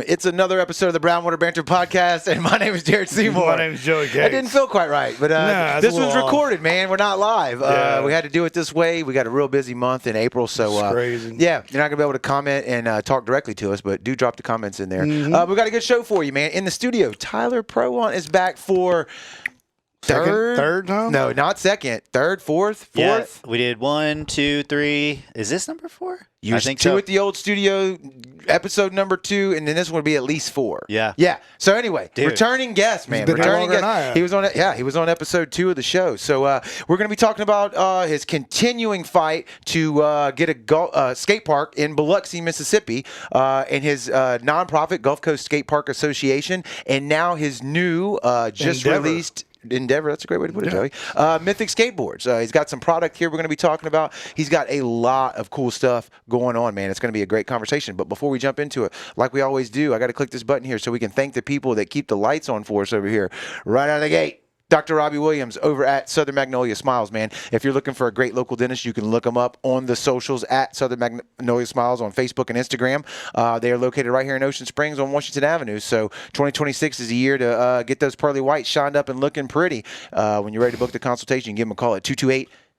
It's another episode of the Brownwater Banter Podcast, and my name is Jared Seymour. My name is Joey Gates. I didn't feel quite right, but this one's recorded, man. We're not live. We had to do it this way. We got a real busy month in April, so it's crazy. Yeah, you're not going to be able to comment and talk directly to us, but do drop the comments in there. We've got a good show for you, man. In the studio, Tyler Prowant is back for... Third time? No, not second. Third, fourth. Yeah, we did 1, 2, 3. Is this number 4? I think two at the old studio, episode number 2, and then this one would be at least 4. Yeah. Yeah. So anyway, returning guest, man. Returning guest. He was on. Yeah, he was on episode 2 of the show. So we're going to be talking about his continuing fight to get a skate park in Biloxi, Mississippi, and his nonprofit Gulf Coast Skate Park Association, and now his new just released endeavor. That's a great way to put it, Joey. Mythic Skateboards. He's got some product here we're going to be talking about. He's got a lot of cool stuff going on, man. It's going to be a great conversation. But before we jump into it, like we always do, I got to click this button here so we can thank the people that keep the lights on for us over here right out of the gate. Dr. Robbie Williams over at Southern Magnolia Smiles, man. If you're looking for a great local dentist, you can look them up on the socials at Southern Magnolia Smiles on Facebook and Instagram. They are located right here in Ocean Springs on Washington Avenue. So 2026 is a year to get those pearly whites shined up and looking pretty. When you're ready to book the consultation, you can give them a call at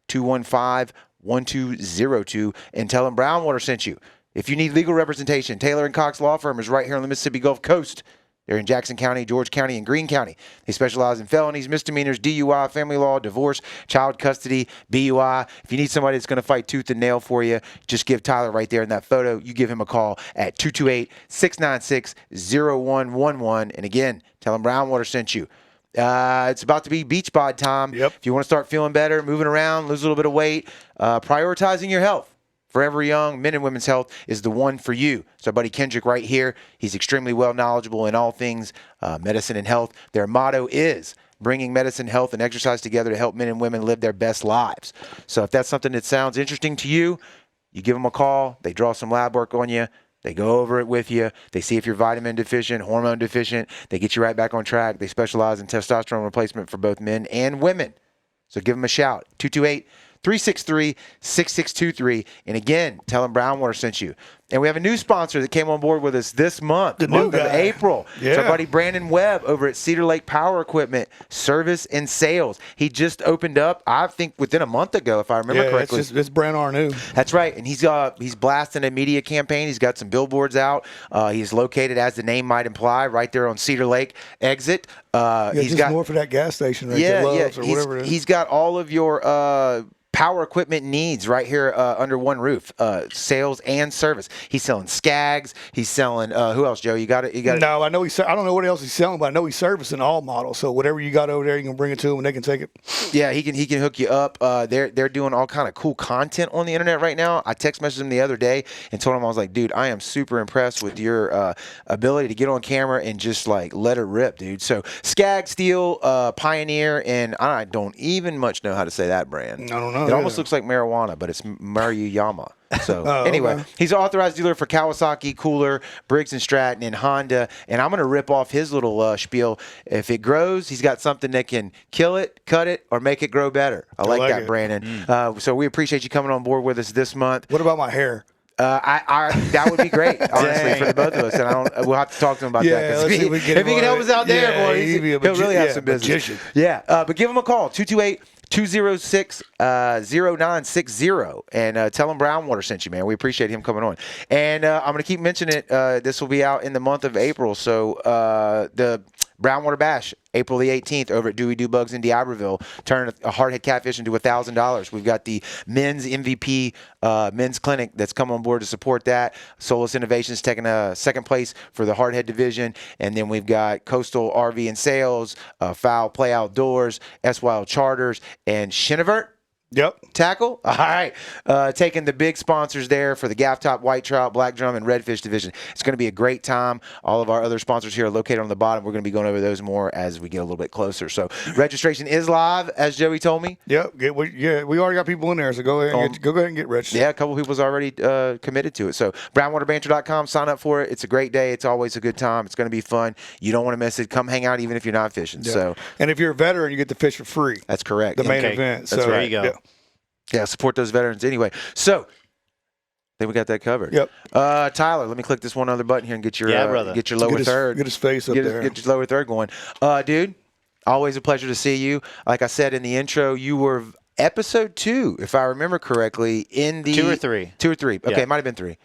228-215-1202 and tell them Brownwater sent you. If you need legal representation, Taylor & Cox Law Firm is right here on the Mississippi Gulf Coast. They're in Jackson County, George County, and Greene County. They specialize in felonies, misdemeanors, DUI, family law, divorce, child custody, BUI. If you need somebody that's going to fight tooth and nail for you, just give Tyler right there in that photo. You give him a call at 228-696-0111. And again, tell him Brownwater sent you. It's about to be beach bod time. Yep. If you want to start feeling better, moving around, lose a little bit of weight, prioritizing your health. Forever Young, Men and Women's Health is the one for you. So, buddy Kendrick right here, he's extremely well knowledgeable in all things medicine and health. Their motto is bringing medicine, health, and exercise together to help men and women live their best lives. So if that's something that sounds interesting to you, you give them a call. They draw some lab work on you. They go over it with you. They see if you're vitamin deficient, hormone deficient. They get you right back on track. They specialize in testosterone replacement for both men and women. So give them a shout, 228-363-6623. And again, tell them Brownwater sent you. And we have a new sponsor that came on board with us this month, the month of April. Yeah. It's our buddy Brandon Webb over at Cedar Lake Power Equipment Service and Sales. He just opened up, I think, within a month ago, if I remember correctly. It's brand new. That's right. And he's blasting a media campaign. He's got some billboards out. He's located, as the name might imply, right there on Cedar Lake exit. He's got more for that gas station right there, Love's or whatever it is. He's got all of your power equipment needs right here under one roof, sales and service. He's selling Skags. He's selling who else, Joe? You got it. No, I know I don't know what else he's selling, but I know he's servicing all models. So whatever you got over there, you can bring it to them and they can take it. Yeah, he can hook you up. They're doing all kind of cool content on the internet right now. I text messaged him the other day and told him, I was like, dude, I am super impressed with your ability to get on camera and just like let it rip, dude. So Skag, Steel, Pioneer, and I don't even much know how to say that brand. I don't know. It almost looks like marijuana, but it's Maruyama. So anyway, he's an authorized dealer for Kawasaki, Cooler, Briggs & Stratton, and Honda. And I'm going to rip off his little spiel. If it grows, he's got something that can kill it, cut it, or make it grow better. I like that, Brandon. So we appreciate you coming on board with us this month. What about my hair? That would be great, honestly, for the both of us. And we'll have to talk to him about that. If he can help us out there, boys, he'll really have some business. Magician. Yeah, but give him a call, 228-206-0960, and tell him Brownwater sent you, man. We appreciate him coming on. And I'm going to keep mentioning it. This will be out in the month of April. So the Brownwater Bash, April the 18th, over at Dewey Do Bugs in D'Iberville, turn a hardhead catfish into $1,000. We've got the men's MVP men's clinic that's come on board to support that. Solus Innovations taking a second place for the hardhead division. And then we've got Coastal RV and Sales, Foul Play Outdoors, S-Wild Charters, and Shinivert. Yep. Tackle. All right. Taking the big sponsors there for the Gaff Top, White Trout, Black Drum, and Redfish division. It's going to be a great time. All of our other sponsors here are located on the bottom. We're going to be going over those more as we get a little bit closer. So registration is live, as Joey told me. Yep. We already got people in there, so go ahead and get registered. Yeah, a couple people's already committed to it. So brownwaterbanter.com, sign up for it. It's a great day. It's always a good time. It's going to be fun. You don't want to miss it. Come hang out even if you're not fishing. Yeah. So, and if you're a veteran, you get to fish for free. That's correct. The main event. That's so right. There you go. Yeah, support those veterans anyway. So think we got that covered. Yep. Tyler, let me click this one other button here and get your get your lower third. Get his face up there. Get your lower third going. Dude, always a pleasure to see you. Like I said in the intro, you were episode 2, if I remember correctly, in the 2 or 3. 2 or 3. Okay, it might have been 3.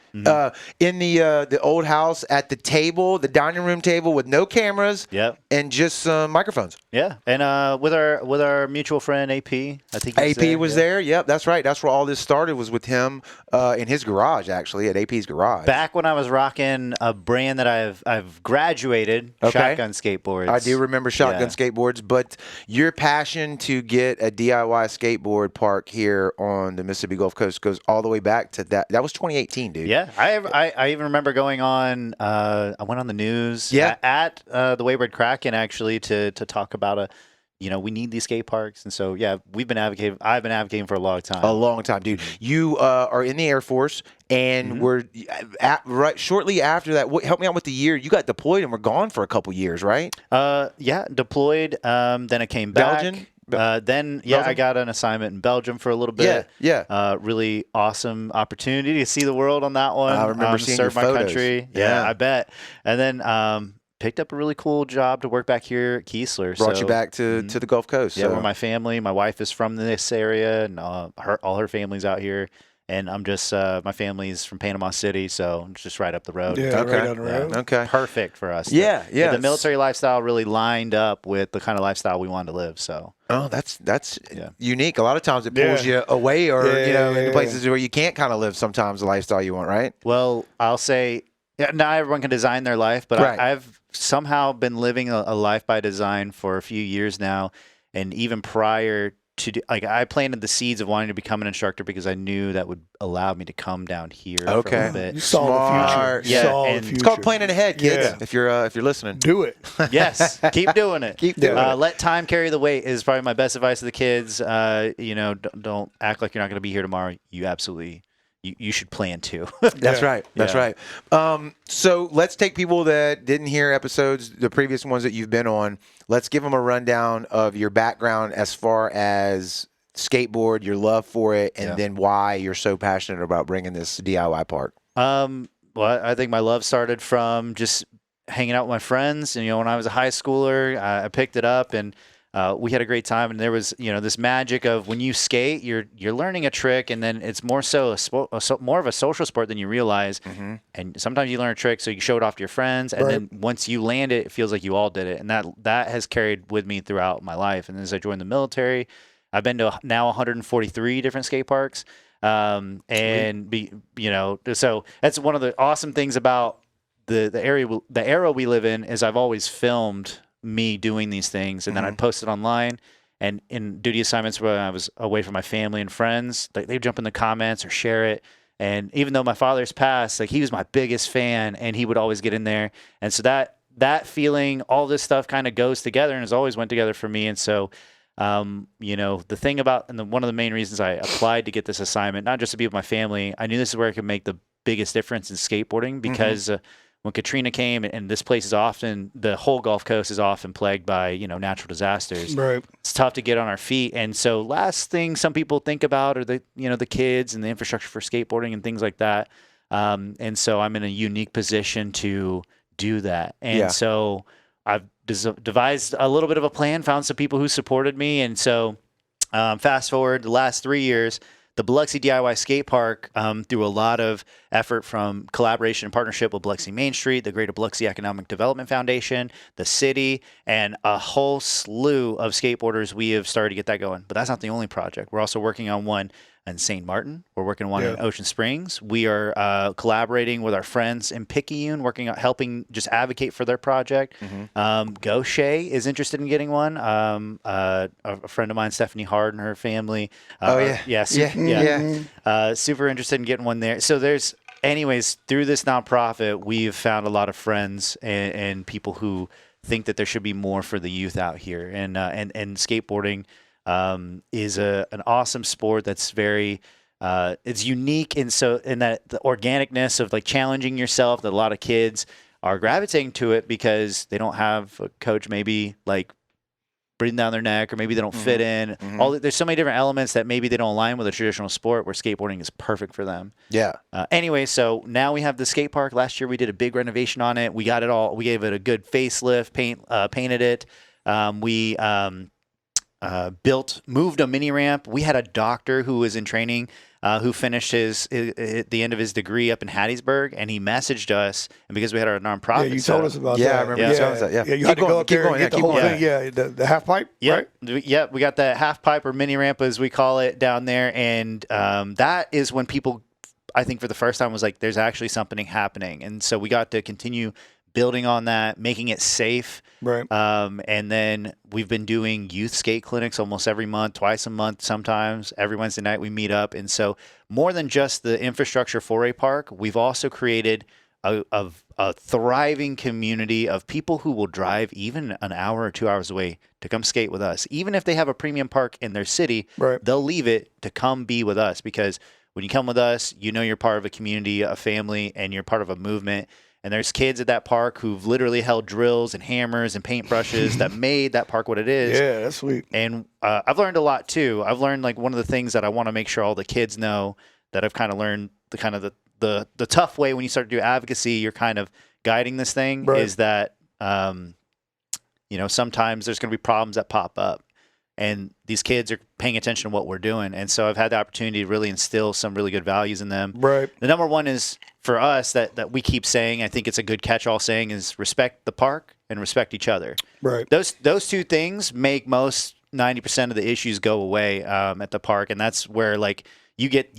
In the old house at the table, the dining room table with no cameras. Yep. And just some microphones. Yeah, and with our mutual friend AP, I think AP was there. Yep, that's right. That's where all this started, was with him in his garage, actually, at AP's garage. Back when I was rocking a brand that I've graduated, Shotgun Skateboards. I do remember Shotgun Skateboards, but your passion to get a DIY skateboard park here on the Mississippi Gulf Coast goes all the way back to that. That was 2018, dude. Yeah, I even remember going on. I went on the news at the Wayward Kraken actually to talk about we need these skate parks, and so I've been advocating for a long time. A long time, dude. You are in the Air Force, and we're shortly after that. Help me out with the year. You got deployed and were gone for a couple years, right? Deployed. Then I came back. Belgium? Belgium? I got an assignment in Belgium for a little bit. Really awesome opportunity to see the world on that one. I remember seeing serve your my photos. country. Yeah, I bet. And then picked up a really cool job to work back here at Keesler. Brought you back to the Gulf Coast. Yeah, where my wife is from this area, and all her family's out here. And I'm just my family's from Panama City, so it's just right up the road. Yeah, right down the road. Okay, perfect for us. Yeah. The military lifestyle really lined up with the kind of lifestyle we wanted to live. So. Oh, that's unique. A lot of times it pulls you away, or in places where you can't kind of live sometimes the lifestyle you want, right? Well, I'll say, not everyone can design their life, but I've somehow been living a life by design for a few years now, and even prior to I planted the seeds of wanting to become an instructor because I knew that would allow me to come down here for a little bit. You saw the future. It's called planning ahead, kids. If you're listening, do it. Yes, keep doing it. Keep doing it. Let time carry the weight is probably my best advice to the kids. Don't act like you're not going to be here tomorrow. You absolutely. You should plan to. That's right. That's right. So let's take people that didn't hear episodes, the previous ones that you've been on. Let's give them a rundown of your background as far as skateboard, your love for it, and then why you're so passionate about bringing this DIY park. Well, I think my love started from just hanging out with my friends. And, when I was a high schooler, I picked it up and we had a great time, and there was, this magic of when you skate, you're learning a trick, and then it's more so more of a social sport than you realize. And sometimes you learn a trick, so you show it off to your friends, and then once you land it, it feels like you all did it, and that has carried with me throughout my life. And as I joined the military, I've been to now 143 different skate parks, so that's one of the awesome things about the era we live in is I've always filmed me doing these things, and then I'd post it online, and in duty assignments when I was away from my family and friends, they'd jump in the comments or share it. And even though my father's passed, he was my biggest fan, and he would always get in there. And so that feeling, all this stuff kind of goes together and has always went together for me. And so, the thing about, and one of the main reasons I applied to get this assignment, not just to be with my family, I knew this is where I could make the biggest difference in skateboarding because when Katrina came, and this place the whole Gulf Coast is often plagued by, natural disasters. Right. It's tough to get on our feet. And so last thing some people think about are the kids and the infrastructure for skateboarding and things like that. And so I'm in a unique position to do that. And so I've devised a little bit of a plan, found some people who supported me. And so fast forward the last 3 years, the Biloxi DIY Skate Park, through a lot of effort from collaboration and partnership with Biloxi Main Street, the Greater Biloxi Economic Development Foundation, the city, and a whole slew of skateboarders, we have started to get that going. But that's not the only project. We're also working on one in St. Martin. We're working on one in Ocean Springs. We are collaborating with our friends in Picayune, working on helping just advocate for their project. Gaucher is interested in getting one. A friend of mine, Stephanie Hard, and her family. Super interested in getting one there. So anyways, through this nonprofit, we've found a lot of friends and people who think that there should be more for the youth out here. And skateboarding is an awesome sport that's very it's unique in that the organicness of challenging yourself, that a lot of kids are gravitating to it because they don't have a coach maybe breathing down their neck, or maybe they don't fit in. There's so many different elements that maybe they don't align with a traditional sport where skateboarding is perfect for them. Yeah. Anyway, so now we have the skate park. Last year we did a big renovation on it. We got it all. We gave it a good facelift, painted it. We moved a mini ramp. We had a doctor who was in training, who finished the end of his degree up in Hattiesburg, and he messaged us. And because we had our nonprofit, you told us about that. Yeah, I remember you telling us that. Yeah, you had to go up there and get the whole thing. Yeah, the half pipe. Yep. Right. Yep. We got the half pipe or mini ramp, as we call it, down there, and that is when people, I think, for the first time was like, there's actually something happening, and so we got to continue building on that, making it safe. Right. And then we've been doing youth skate clinics almost every month, twice a month sometimes. Every Wednesday night we meet up. And so more than just the infrastructure for a park, we've also created a thriving community of people who will drive even an hour or 2 hours away to come skate with us. Even if they have a premium park in their city, they'll leave it to come be with us, because when you come with us, you know you're part of a community, a family, and you're part of a movement. And there's kids at that park who've literally held drills and hammers and paintbrushes that made that park what it is. Yeah, that's sweet. And I've learned a lot too. I've learned, like, one of the things that I want to make sure all the kids know, that I've kind of learned the tough way when you start to do advocacy, you're kind of guiding this thing, is that, sometimes there's going to be problems that pop up. And these kids are paying attention to what we're doing. And so I've had the opportunity to really instill some really good values in them. Right. The number one is, for us, that we keep saying, I think it's a good catch-all saying, is respect the park and respect each other. Right. Those two things make most 90% of the issues go away at the park. And that's where, like, you get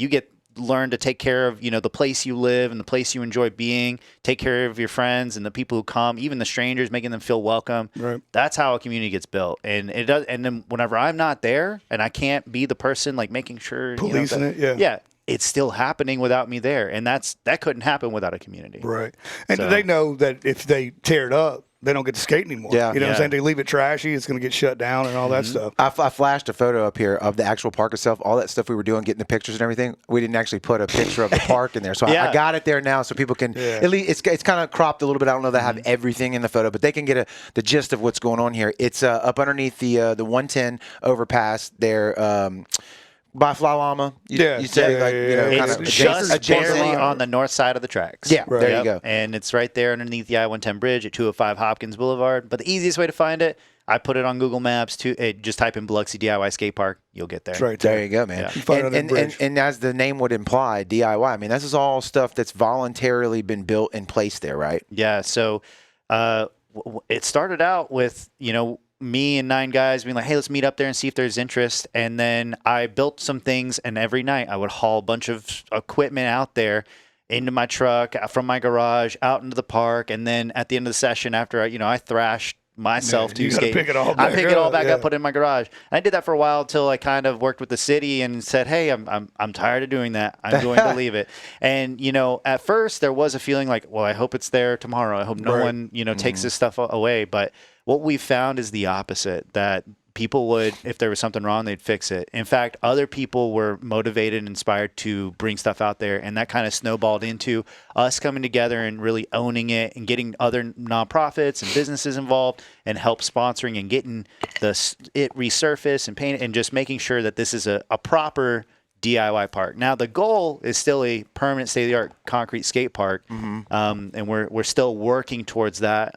learn to take care of, the place you live and the place you enjoy being, take care of your friends and the people who come, even the strangers, making them feel welcome. Right. That's how a community gets built. And it does. And then whenever I'm not there and I can't be the person, like, making sure, policing it. Yeah. It's still happening without me there. And that couldn't happen without a community. Right. And they know that if they tear it up, they don't get to skate anymore. Yeah. You know what I'm saying? They leave it trashy, it's going to get shut down and all that stuff. I flashed a photo up here of the actual park itself, all that stuff we were doing, getting the pictures and everything. We didn't actually put a picture of the park in there. So I got it there now so people can, at least it's kind of cropped a little bit. I don't know that I have everything in the photo, but they can get the gist of what's going on here. It's up underneath the 110 overpass there. By Fly Llama, you say, kind of it's just barely on the north side of the tracks. Yeah, there you go. And it's right there underneath the I-110 bridge at 205 Hopkins Boulevard. But the easiest way to find it, I put it on Google Maps. Just type in Biloxi DIY Skate Park, you'll get there. Right there you go, man. Yeah. And as the name would imply, DIY. I mean, this is all stuff that's voluntarily been built and placed there, right? Yeah. So it started out with me and 9 guys being like, hey, let's meet up there and see if there's interest. And then I built some things, and every night I would haul a bunch of equipment out there into my truck, from my garage, out into the park. And then at the end of the session, after I thrashed myself to skate, pick it all I pick it all back up, put it in my garage. And I did that for a while until I kind of worked with the city and said, hey, I'm tired of doing that. I'm going to leave it. And, at first there was a feeling like, well, I hope it's there tomorrow. I hope no one, takes this stuff away. But what we found is the opposite, that people would, if there was something wrong, they'd fix it. In fact, other people were motivated and inspired to bring stuff out there, and that kind of snowballed into us coming together and really owning it and getting other nonprofits and businesses involved and help sponsoring and getting it resurfaced and painted and just making sure that this is a proper DIY park. Now, the goal is still a permanent state-of-the-art concrete skate park, and we're still working towards that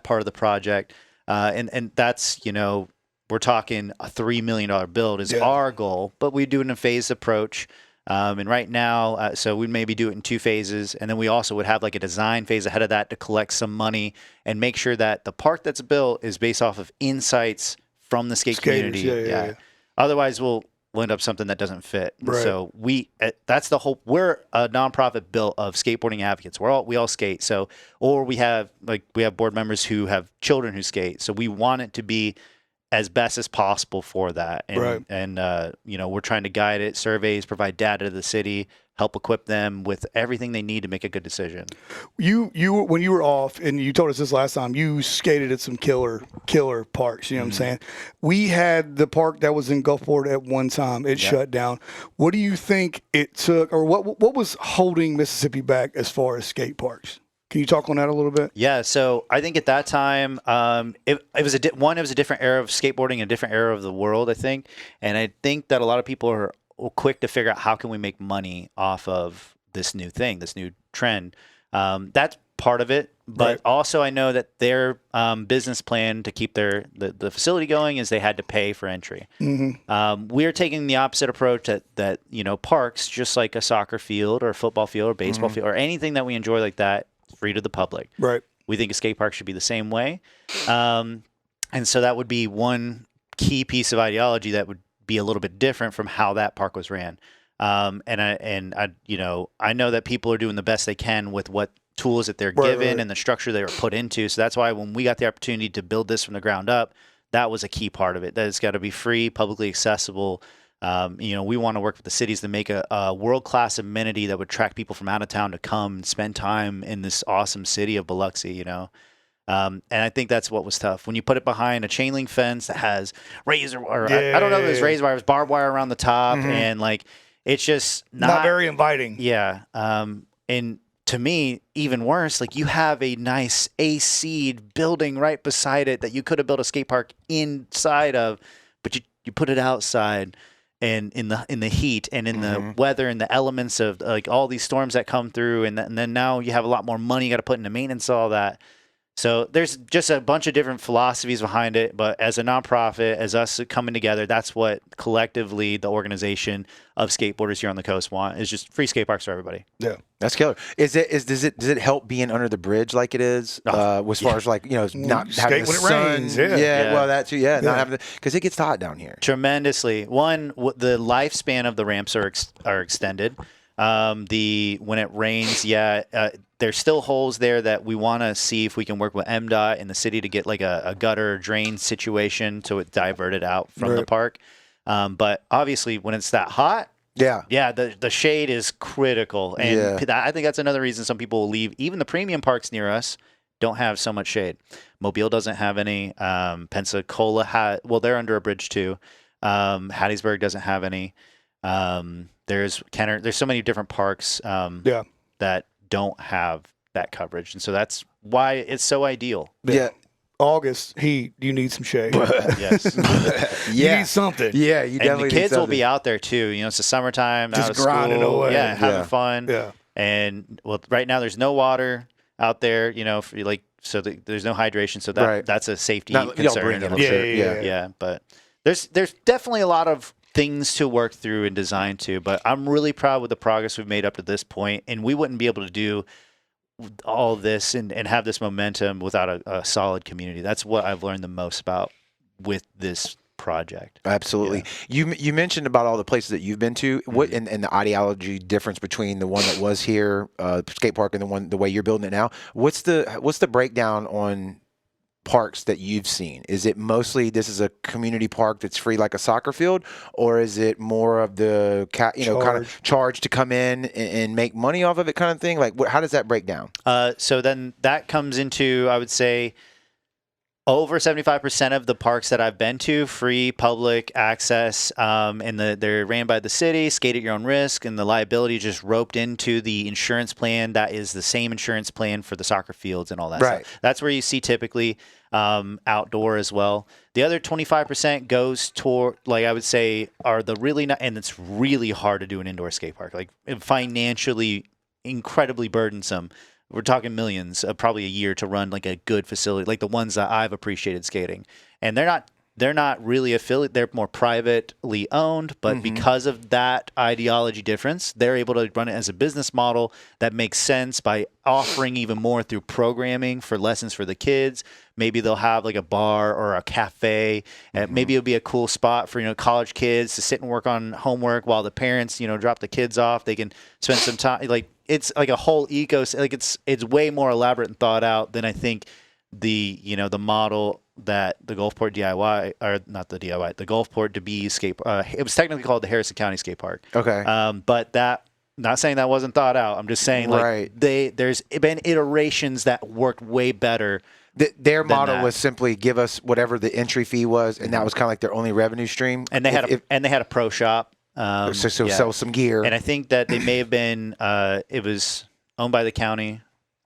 part of the project. And that's, we're talking a $3 million build is our goal, but we do it in a phased approach. And right now, so we maybe do it in 2 phases. And then we also would have like a design phase ahead of that to collect some money and make sure that the park that's built is based off of insights from the skate community. Yeah. Otherwise, we'll end up something that doesn't fit. Right. So that's the whole, we're a nonprofit built of skateboarding advocates. We all skate. So, or we have board members who have children who skate. So we want it to be as best as possible for that. And, we're trying to guide it, surveys, provide data to the city, help equip them with everything they need to make a good decision. You when you were off, and you told us this last time, you skated at some killer parks. You know what I'm saying? We had the park that was in Gulfport at one time. It shut down. What do you think it took, or what was holding Mississippi back as far as skate parks? Can you talk on that a little bit? Yeah, so I think at that time, it was it was a different era of skateboarding, a different era of the world, I think. And I think that a lot of people are quick to figure out how can we make money off of this new thing, this new trend. That's part of it. But also I know that their business plan to keep the facility going is they had to pay for entry. We're taking the opposite approach that parks, just like a soccer field or a football field or baseball field or anything that we enjoy like that, free to the public. Right. We think a skate park should be the same way. And so that would be one key piece of ideology that would be a little bit different from how that park was ran. And I know that people are doing the best they can with what tools that they're given and the structure they were put into. So that's why when we got the opportunity to build this from the ground up, that was a key part of it. That it's got to be free, publicly accessible. We want to work with the cities to make a world-class amenity that would attract people from out of town to come and spend time in this awesome city of Biloxi, And I think that's what was tough. When you put it behind a chain link fence that has razor wire, I don't know if it was razor wire, it was barbed wire around the top, and it's just not very inviting. Yeah. And to me, even worse, you have a nice AC building right beside it that you could have built a skate park inside of, but you put it outside. And in the heat and in the weather and the elements of all these storms that come through, and then now you have a lot more money you got to put into maintenance, all that. So there's just a bunch of different philosophies behind it. But as a nonprofit, as us coming together, that's what collectively the organization of skateboarders here on the coast want, is just free skate parks for everybody. Yeah, that's killer. Does it help being under the bridge like it is? As far as not having the sun. Rains. Well, that too. Yeah, not having because it gets hot down here tremendously. One, the lifespan of the ramps are extended. When it rains, there's still holes there that we want to see if we can work with MDOT in the city to get a gutter drain situation so it diverted out from the park. But obviously when it's that hot, the shade is critical. And I think that's another reason some people will leave. Even the premium parks near us don't have so much shade. Mobile doesn't have any. Pensacola they're under a bridge too. Hattiesburg doesn't have any. There's so many different parks that don't have that coverage, and so that's why it's so ideal. August heat, you need some shade. Yes. You need something. Yeah, you definitely. And the kids will be out there too. It's the summertime, just out of grinding school, away. Having fun. Yeah. And right now there's no water out there. So there's no hydration. So that's a safety concern. But there's definitely a lot of things to work through and design to, but I'm really proud with the progress we've made up to this point, and we wouldn't be able to do all this and have this momentum without a solid community. That's what I've learned the most about with this project. Absolutely. You mentioned about all the places that you've been to. What and the ideology difference between the one that was here, skate park, and the way you're building it now? What's the breakdown on parks that you've seen? Is it mostly this is a community park that's free like a soccer field, or is it more of the kind of charge to come in and make money off of it kind of thing? How does that break down? So then that comes into, I would say, over 75% of the parks that I've been to, free public access, and they're ran by the city, skate at your own risk, and the liability just roped into the insurance plan. That is the same insurance plan for the soccer fields and all that stuff. That's where you see typically outdoor as well. The other 25% goes toward, I would say, are the really not, and it's really hard to do an indoor skate park, financially incredibly burdensome. We're talking millions, probably a year to run a good facility, like the ones that I've appreciated skating. And they're not really affiliate. They're more privately owned, but because of that ideology difference, they're able to run it as a business model that makes sense by offering even more through programming for lessons for the kids. Maybe they'll have a bar or a cafe. And maybe it'll be a cool spot for college kids to sit and work on homework while the parents drop the kids off. They can spend some time. It's a whole ecosystem. It's way more elaborate and thought out than I think the model that the Gulfport DIY, or not the DIY, the Gulfport DeBee skate. It was technically called the Harrison County Skate Park. Okay. But that, not saying that wasn't thought out. I'm just saying there's been iterations that worked way better. Their model was simply give us whatever the entry fee was, and that was kind of their only revenue stream. And they had a pro shop. Sell some gear. And I think that they may have been, it was owned by the county,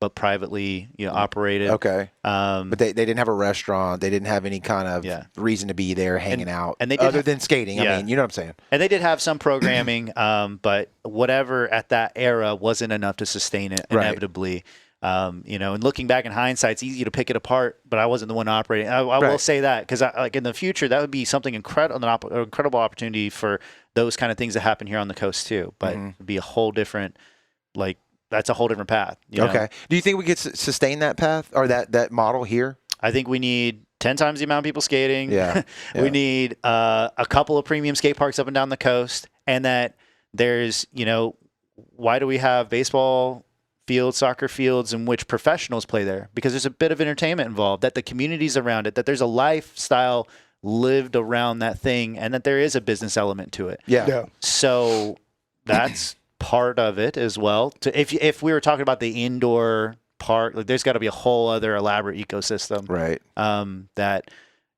but privately, operated. Okay. But they didn't have a restaurant. They didn't have any kind of reason to be there hanging out. And they other than skating. I mean, you know what I'm saying? And they did have some programming, but whatever at that era wasn't enough to sustain it inevitably. And looking back in hindsight, it's easy to pick it apart, but I wasn't the one operating. I will say that because like in the future, that would be something incredible opportunity for those kind of things that happen here on the coast too. But it'd be a whole different, that's a whole different path. Okay. Do you think we could sustain that path or that model here? I think we need 10 times the amount of people skating. Yeah. We need a couple of premium skate parks up and down the coast, and that there's, why do we have baseball fields, soccer fields in which professionals play there? Because there's a bit of entertainment involved, that the community's around it, that there's a lifestyle lived around that thing, and that there is a business element to it. Yeah. So that's part of it as well. If we were talking about the indoor park, there's got to be a whole other elaborate ecosystem. Right. That,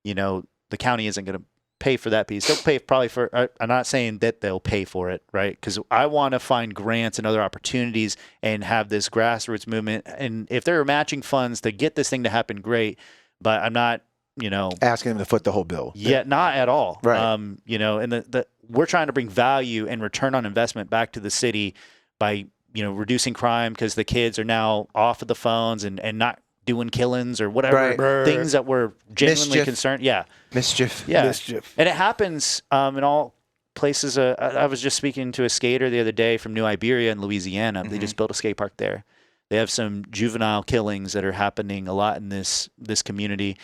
the county isn't going to pay for that piece. They'll pay probably for, I'm not saying that they'll pay for it, right? Because I want to find grants and other opportunities and have this grassroots movement. And if there are matching funds to get this thing to happen, great. But I'm not, asking them to foot the whole bill. Yeah, not at all. Right. And we're trying to bring value and return on investment back to the city by, reducing crime, because the kids are now off of the phones and not doing killings or whatever things that we're genuinely concerned. Yeah. Mischief. Yeah. Mischief. And it happens in all places. I was just speaking to a skater the other day from New Iberia in Louisiana. They just built a skate park there. They have some juvenile killings that are happening a lot in this community.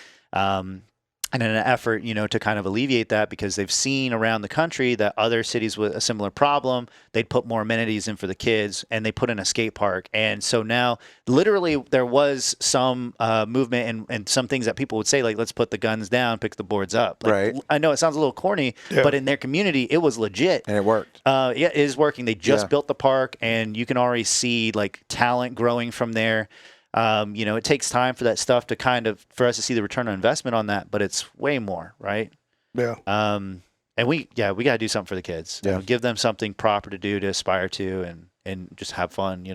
And in an effort, to kind of alleviate that, because they've seen around the country that other cities with a similar problem, they'd put more amenities in for the kids, and they put in a skate park. And so now, literally, there was some movement and some things that people would say, like, let's put the guns down, pick the boards up. Right. I know it sounds a little corny, but in their community, it was legit. And it worked. It is working. They just built the park, and you can already see, talent growing from there. It takes time for that stuff to for us to see the return on investment on that, but it's way more, right? Yeah. And we got to do something for the kids. Yeah. Give them something proper to do, to aspire to, and just have fun,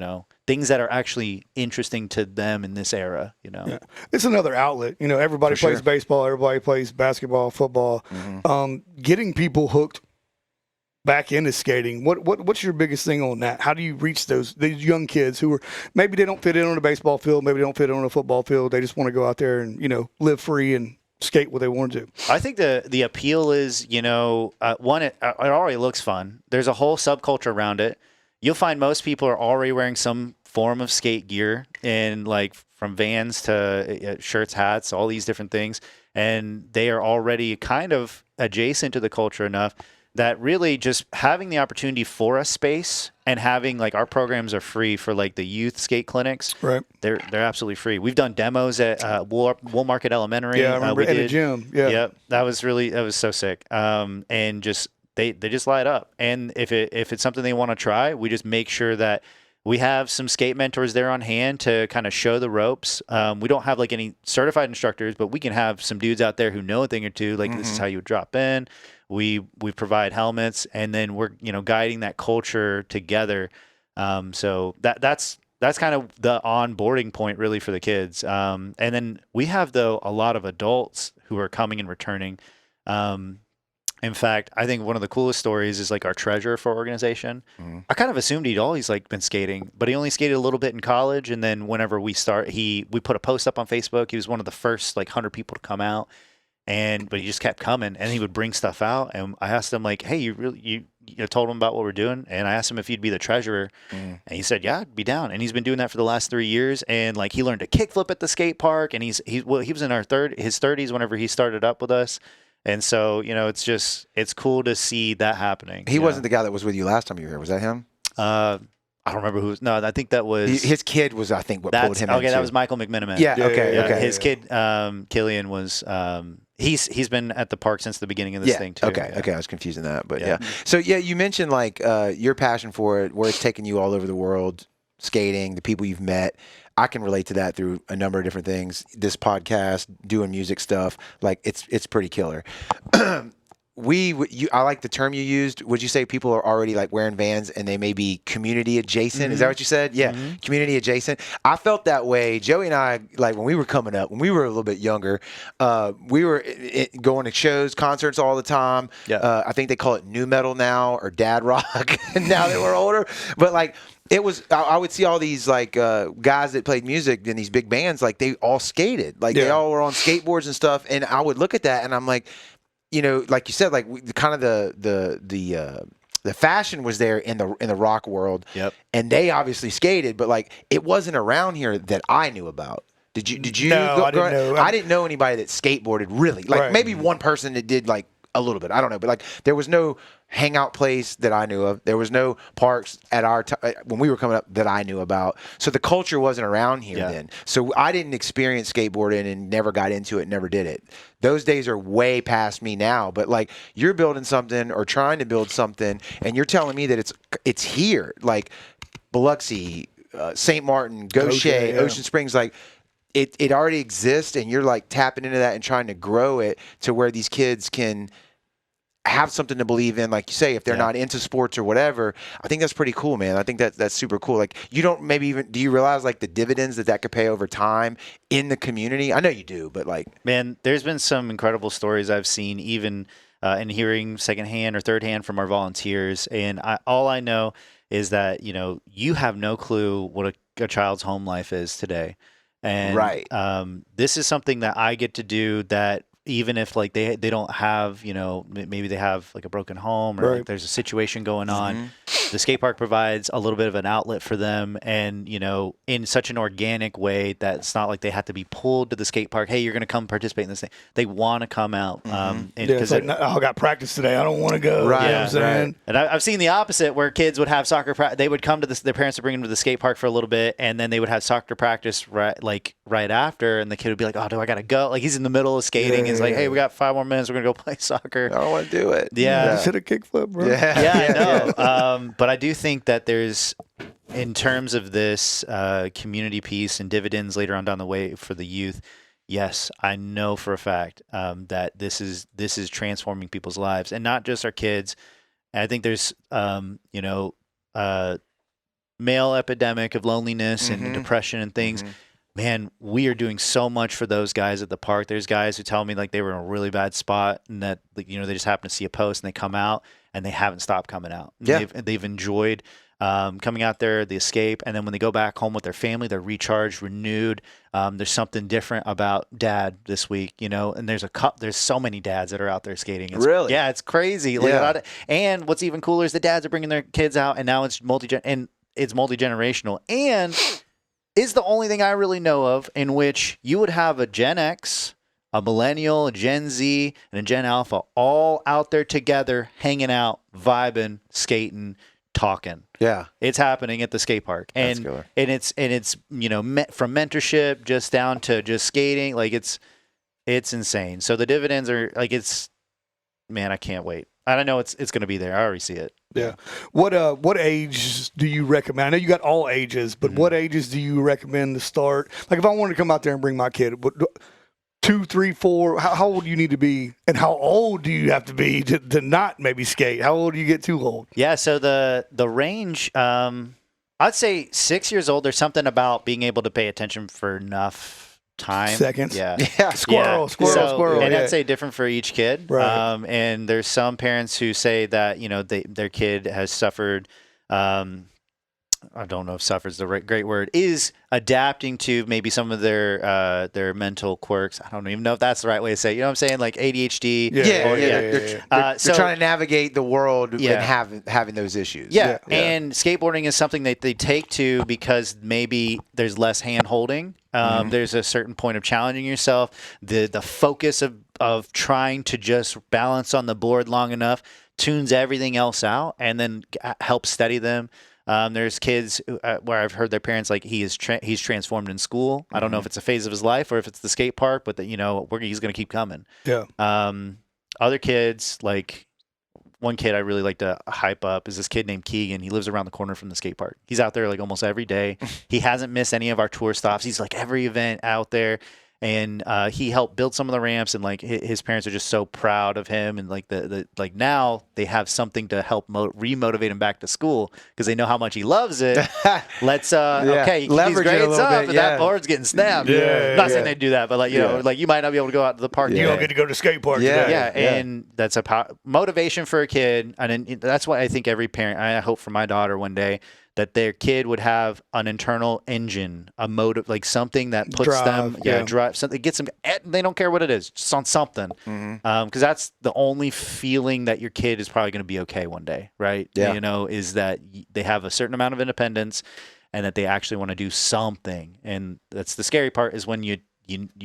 things that are actually interesting to them in this era, Yeah. It's another outlet. Everybody plays baseball, everybody plays basketball, football. Getting people hooked back into skating. What's your biggest thing on that? How do you reach these young kids who are, maybe they don't fit in on a baseball field, maybe they don't fit in on a football field, they just want to go out there and live free and skate what they want to do? I think the appeal is, one, it already looks fun. There's a whole subculture around it. You'll find most people are already wearing some form of skate gear, and from Vans to shirts, hats, all these different things, and they are already kind of adjacent to the culture enough that really just having the opportunity for a space and having our programs are free for the youth skate clinics. Right. They're absolutely free. We've done demos at Wool Market Elementary. Yeah, I remember in the gym. Yeah. Yep. That was so sick. And just they just light up. And if it's something they want to try, we just make sure that we have some skate mentors there on hand to kind of show the ropes. We don't have any certified instructors, but we can have some dudes out there who know a thing or two. This is how you would drop in. We provide helmets, and then we're guiding that culture together. So that's kind of the onboarding point really for the kids. And then we have a lot of adults who are coming and returning. In fact, I think one of the coolest stories is our treasurer for our organization. I kind of assumed he'd always been skating, but he only skated a little bit in college. And then whenever we put a post up on Facebook. He was one of the first 100 people to come out. But he just kept coming, and he would bring stuff out. And I asked him hey, you told him about what we're doing. And I asked him if he'd be the treasurer, and he said, yeah, I'd be down. And he's been doing that for the last 3 years. And he learned to kickflip at the skate park, and he was in his 30s whenever he started up with us. And so, it's cool to see that happening. He wasn't the guy that was with you last time you were here. Was that him? I don't remember who. No, I think that was his kid. Was I think what pulled him? Okay, that was Michael McMiniman. Yeah. Okay. His kid, Killian, was. He's been at the park since the beginning of this thing too. Okay. I was confusing that, but yeah. So you mentioned your passion for it, where it's taken you all over the world, skating, the people you've met. I can relate to that through a number of different things. This podcast, doing music stuff, it's pretty killer. I like the term you used. Would you say people are already like wearing Vans and they may be community adjacent? Is that what you said? Yeah, community adjacent. I felt that way. Joey and I, like when we were coming up, when we were a little bit younger, we were going to shows, concerts all the time. Yeah. I think they call it nu metal now or dad rock now that we're older. But like it was, I would see all these like guys that played music in these big bands, like they all skated, like they all were on skateboards and stuff. And I would look at that and I'm like, you know, like you said, like kind of the fashion was there in the rock world. Yep. And they obviously skated, but like it wasn't around here that I knew about. Did you? No, I didn't know. I didn't know anybody that skateboarded really. Like maybe one person that did like a little bit. I don't know, but like there was no hangout place that I knew of. There was no parks at our time when we were coming up that I knew about. So the culture wasn't around here then. So I didn't experience skateboarding and never got into it, never did it. Those days are way past me now. But like you're building something or trying to build something, and you're telling me that it's here, like Biloxi, St. Martin, Gaucher, Ocean Springs, like. It already exists, and you're like tapping into that and trying to grow it to where these kids can have something to believe in, like you say, if they're not into sports or whatever. I think that's pretty cool, man. I think that's super cool. Like you don't maybe even do you realize like the dividends that could pay over time in the community? I know you do, but like man, there's been some incredible stories I've seen even in hearing secondhand or thirdhand from our volunteers, and all I know is that you have no clue what a child's home life is today. And this is something that I get to do that even if like they don't have, maybe they have like a broken home or like there's a situation going on, the skate park provides a little bit of an outlet for them. And, in such an organic way that it's not like they have to be pulled to the skate park. Hey, you're going to come participate in this thing. They want to come out. It's like, I got practice today. I don't want to go. Right. You know what I'm saying? And I've seen the opposite where kids would have soccer practice. They would come to their parents would bring them to the skate park for a little bit. And then they would have soccer practice right after. And the kid would be like, oh, do I got to go? Like he's in the middle of skating. He's like, hey, we got 5 more minutes. We're going to go play soccer. I don't want to do it. Yeah. Hit a kickflip, bro. Yeah, I know. But I do think that there's, in terms of this community piece and dividends later on down the way for the youth, yes, I know for a fact that this is transforming people's lives, and not just our kids. And I think there's, male epidemic of loneliness and depression and things. Man, we are doing so much for those guys at the park. There's guys who tell me like they were in a really bad spot and that they just happen to see a post and they come out and they haven't stopped coming out. Yeah. They've enjoyed coming out there, the escape, and then when they go back home with their family, they're recharged, renewed. There's something different about dad this week, and there's so many dads that are out there skating. Really? Yeah, it's crazy. And what's even cooler is the dads are bringing their kids out, and now it's multi-generational. And is the only thing I really know of in which you would have a Gen X, a millennial, a Gen Z, and a Gen Alpha all out there together, hanging out, vibing, skating, talking. Yeah, it's happening at the skate park, and it's from mentorship just down to just skating. Like it's insane. So the dividends are like man, I can't wait. I know it's going to be there. I already see it. Yeah. What age do you recommend? I know you got all ages, but what ages do you recommend to start? Like if I wanted to come out there and bring my kid, 2, 3, 4, how old do you need to be, and how old do you have to be to not maybe skate? How old do you get too old? Yeah, so the range, I'd say 6 years old. There's something about being able to pay attention for enough time. Seconds. Yeah. Squirrel. And I'd say different for each kid. Right. And there's some parents who say that, their kid has suffered, I don't know if suffer is the great word, is adapting to maybe some of their mental quirks. I don't even know if that's the right way to say it. You know what I'm saying? Like ADHD. They're trying to navigate the world and having those issues. Yeah. And skateboarding is something that they take to because maybe there's less hand holding. There's a certain point of challenging yourself. The focus of trying to just balance on the board long enough tunes everything else out and then helps steady them. There's kids where I've heard their parents like he's transformed in school. I don't know if it's a phase of his life or if it's the skate park, but he's going to keep coming. Yeah. Other kids, like one kid I really like to hype up is this kid named Keegan. He lives around the corner from the skate park. He's out there like almost every day. He hasn't missed any of our tour stops. He's like every event out there. And he helped build some of the ramps, and like his parents are just so proud of him. And like like now they have something to help remotivate him back to school because they know how much he loves it. Let's okay, you keep these grades up, and that board's getting snapped. Not saying they do that, but like you know, like you might not be able to go out to the park. You don't get to go to Skatepark. And that's a motivation for a kid, and that's why I think every parent. I hope for my daughter one day that their kid would have an internal engine, a motive, like something that puts drive, something gets them. They don't care what it is, just on something, because that's the only feeling that your kid is probably going to be okay one day, right? Yeah. You know, is that they have a certain amount of independence, and that they actually want to do something. And that's the scary part is when you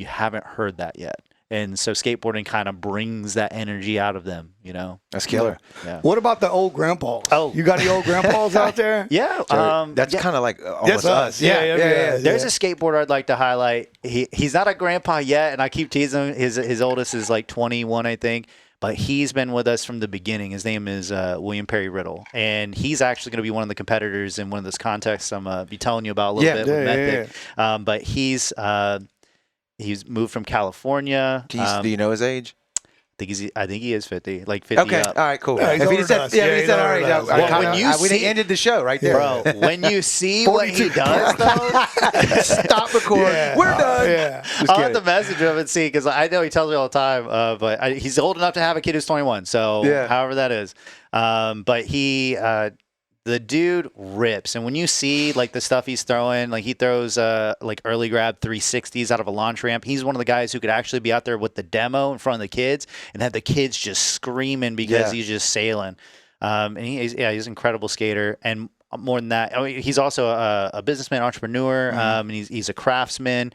haven't heard that yet. And so skateboarding kind of brings that energy out of them, you know. That's killer. Yeah. What about the old grandpas? Oh, you got any old grandpas out there? Yeah. That's kind of like almost us. Yeah. There's a skateboarder I'd like to highlight. He's not a grandpa yet, and I keep teasing him. His oldest is like 21, I think. But he's been with us from the beginning. His name is William Perry Riddle, and he's actually going to be one of the competitors in one of those contests I'm be telling you about a little bit with Mythic. But he's moved from California. Do you know his age? I think he is 50, like 50 okay. up. All right, cool. Yeah, if he said, all right, we ended the show right there. Bro, when you see what he does, though, stop recording. We're done. Yeah. I'll have to message him and see, because I know he tells me all the time, but he's old enough to have a kid who's 21, so however that is. But the dude rips, and when you see like the stuff he's throwing, like he throws like early grab 360s out of a launch ramp. He's one of the guys who could actually be out there with the demo in front of the kids and have the kids just screaming because he's just sailing. And he's an incredible skater, and more than that, he's also a businessman, entrepreneur, and he's a craftsman.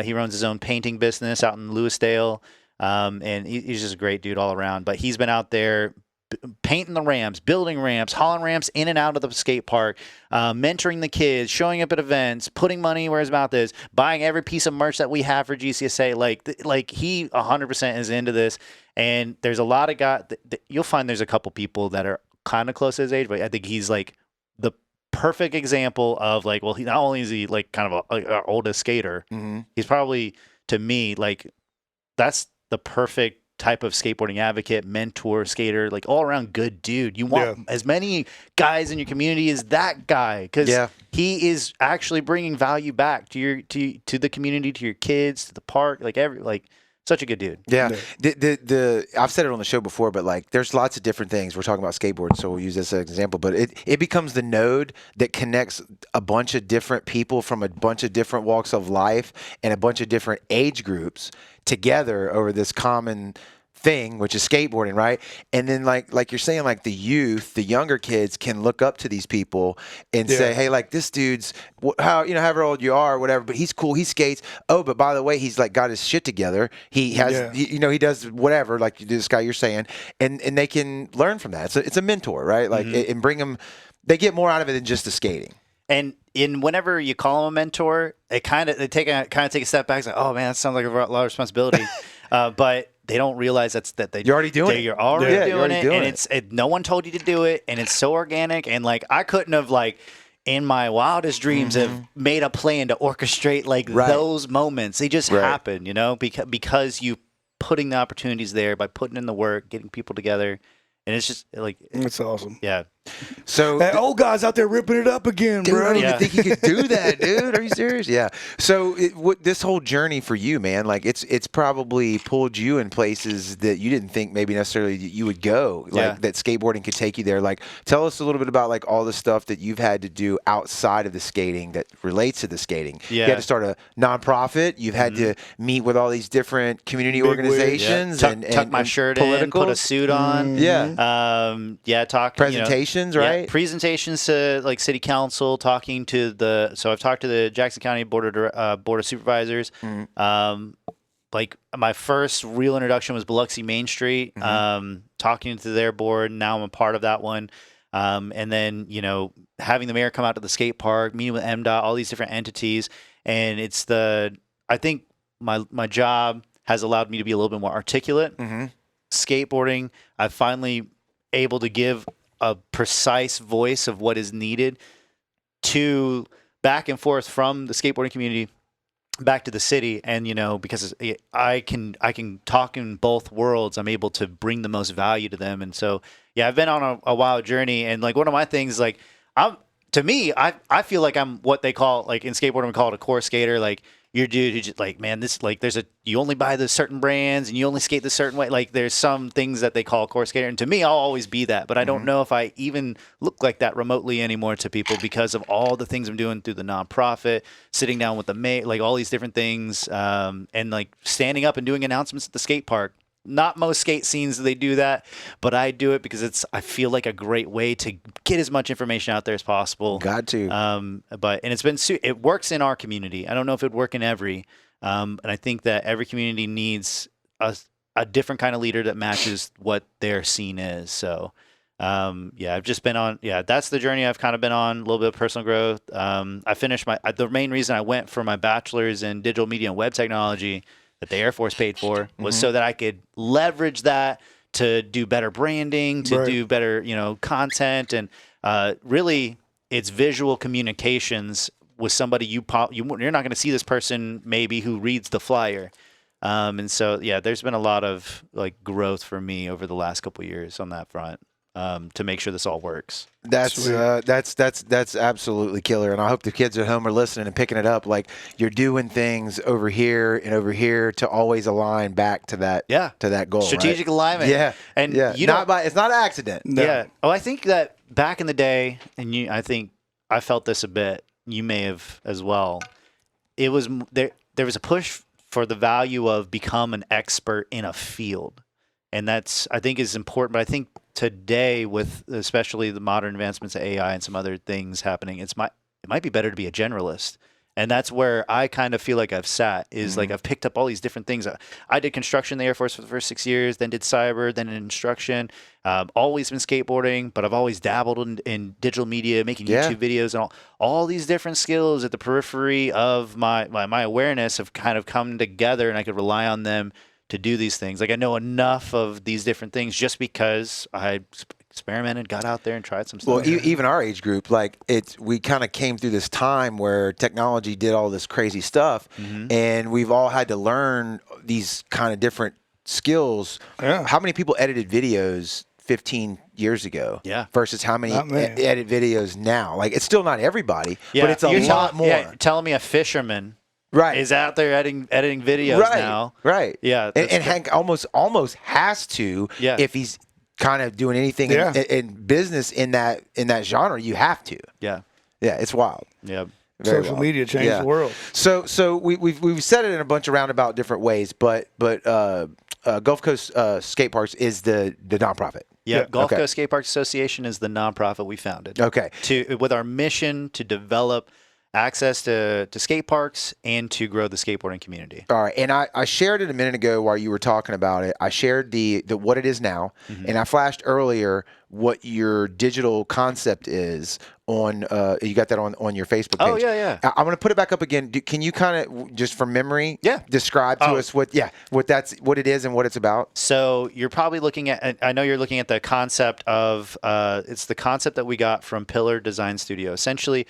He runs his own painting business out in Lewisdale, and he's just a great dude all around. But he's been out there painting the ramps, building ramps, hauling ramps in and out of the skate park, mentoring the kids, showing up at events, putting money where his mouth is, buying every piece of merch that we have for GCSA. Like he 100% is into this. And there's a lot of guys. You'll find there's a couple people that are kind of close to his age, but I think he's like the perfect example of like, well, he not only is he like kind of our oldest skater, he's probably, to me, like that's the perfect type of skateboarding advocate, mentor, skater, like all around good dude. You want as many guys in your community as that guy, because he is actually bringing value back to your to the community, to your kids, to the park, such a good dude. Yeah. I've said it on the show before, but like there's lots of different things. We're talking about skateboarding, so we'll use this as an example. But it becomes the node that connects a bunch of different people from a bunch of different walks of life and a bunch of different age groups together over this common thing, which is skateboarding, right? And then like you're saying, like the youth, the younger kids can look up to these people and say, hey, like this dude's however old you are or whatever, but he's cool, he skates. Oh, but by the way, he's like got his shit together. He has he does whatever, like this guy you're saying, and they can learn from that. It's a mentor, right? Like and bring them, they get more out of it than just the skating. And whenever you call them a mentor, they kind of take a step back. It's like, oh man, that sounds like a lot of responsibility, but they don't realize you're already doing it. You're already doing it, and it's no one told you to do it, and it's so organic. And like I couldn't have like in my wildest dreams have made a plan to orchestrate like those moments. They just happen, because you putting the opportunities there by putting in the work, getting people together. And it's just like it's awesome. Yeah. So that old guy's out there ripping it up again, dude, bro. I didn't even think he could do that, dude. Are you serious? Yeah. So this whole journey for you, man, like it's probably pulled you in places that you didn't think maybe necessarily you would go. Like that skateboarding could take you there. Like tell us a little bit about like all the stuff that you've had to do outside of the skating that relates to the skating. Yeah. You had to start a nonprofit. You've had to meet with all these different community organizations and tuck my shirt in, put a suit on. Talk presentations, right? Presentations to like city council, talking to so I've talked to the Jackson County Board of Supervisors. Like my first real introduction was Biloxi Main Street, talking to their board. Now I'm a part of that one. And then, having the mayor come out to the skate park, meeting with MDOT, all these different entities. And I think my job has allowed me to be a little bit more articulate. Skateboarding, I've finally able to give a precise voice of what is needed to back and forth from the skateboarding community back to the city, and because I can talk in both worlds, I'm able to bring the most value to them. And so I've been on a wild journey, and like one of my things, like I feel like I'm what they call, like in skateboarding we call it a core skater. Like you're dude who just like, man, this, like you only buy the certain brands and you only skate the certain way. Like there's some things that they call core skater, and to me I'll always be that, but I don't know if I even look like that remotely anymore to people because of all the things I'm doing through the nonprofit, sitting down with the mate, like all these different things, and like standing up and doing announcements at the skate park. Not most skate scenes they do that, but I do it because I feel like a great way to get as much information out there as possible. Got to. And it works in our community. I don't know if it'd work in every, and I think that every community needs a different kind of leader that matches what their scene is. So, I've just been on. Yeah, that's the journey I've kind of been on. A little bit of personal growth. I finished the main reason I went for my bachelor's in digital media and web technology that the Air Force paid for was so that I could leverage that to do better branding, to do better, content, and really it's visual communications with somebody you're not going to see this person maybe who reads the flyer. And so, there's been a lot of like growth for me over the last couple of years on that front. To make sure this all works. That's absolutely killer, and I hope the kids at home are listening and picking it up. Like you're doing things over here and over here to always align back to that to that goal. Strategic alignment. Yeah, and it's not an accident. No. Yeah. Oh, I think that back in the day, and I think I felt this a bit. You may have as well. It was there was a push for the value of become an expert in a field, and that's I think is important. But I think today, with especially the modern advancements of AI and some other things happening, it might be better to be a generalist. And that's where I kind of feel like I've sat is like I've picked up all these different things. I did construction in the Air Force for the first 6 years, then did cyber, then instruction. Always been skateboarding, but I've always dabbled in digital media, making YouTube videos, and all these different skills at the periphery of my awareness have kind of come together, and I could rely on them to do these things. Like I know enough of these different things just because I experimented, got out there and tried some stuff. Well, even our age group, like we kind of came through this time where technology did all this crazy stuff, and we've all had to learn these kind of different skills. Yeah. How many people edited videos 15 years ago versus how many edit videos now? Like it's still not everybody, but it's a lot more. Yeah, telling me a fisherman is out there editing videos now. Right. Yeah. And Hank almost has to if he's kind of doing anything in business in that genre. You have to. Yeah. Yeah. It's wild. Yeah. Social media changed the world. So we've said it in a bunch of roundabout different ways, but Gulf Coast Skate Parks is the nonprofit. Yeah, Gulf Coast Skatepark Association is the nonprofit we founded. Okay. With our mission to develop access to skate parks and to grow the skateboarding community. All right, and I shared it a minute ago while you were talking about it. I shared the what it is now, and I flashed earlier what your digital concept is on. You got that on your Facebook page. Oh yeah. I'm going to put it back up again. Can you kind of just from memory, describe to us what it is and what it's about? So you're probably looking at. I know you're looking at the concept of. It's the concept that we got from Pillar Design Studio. Essentially.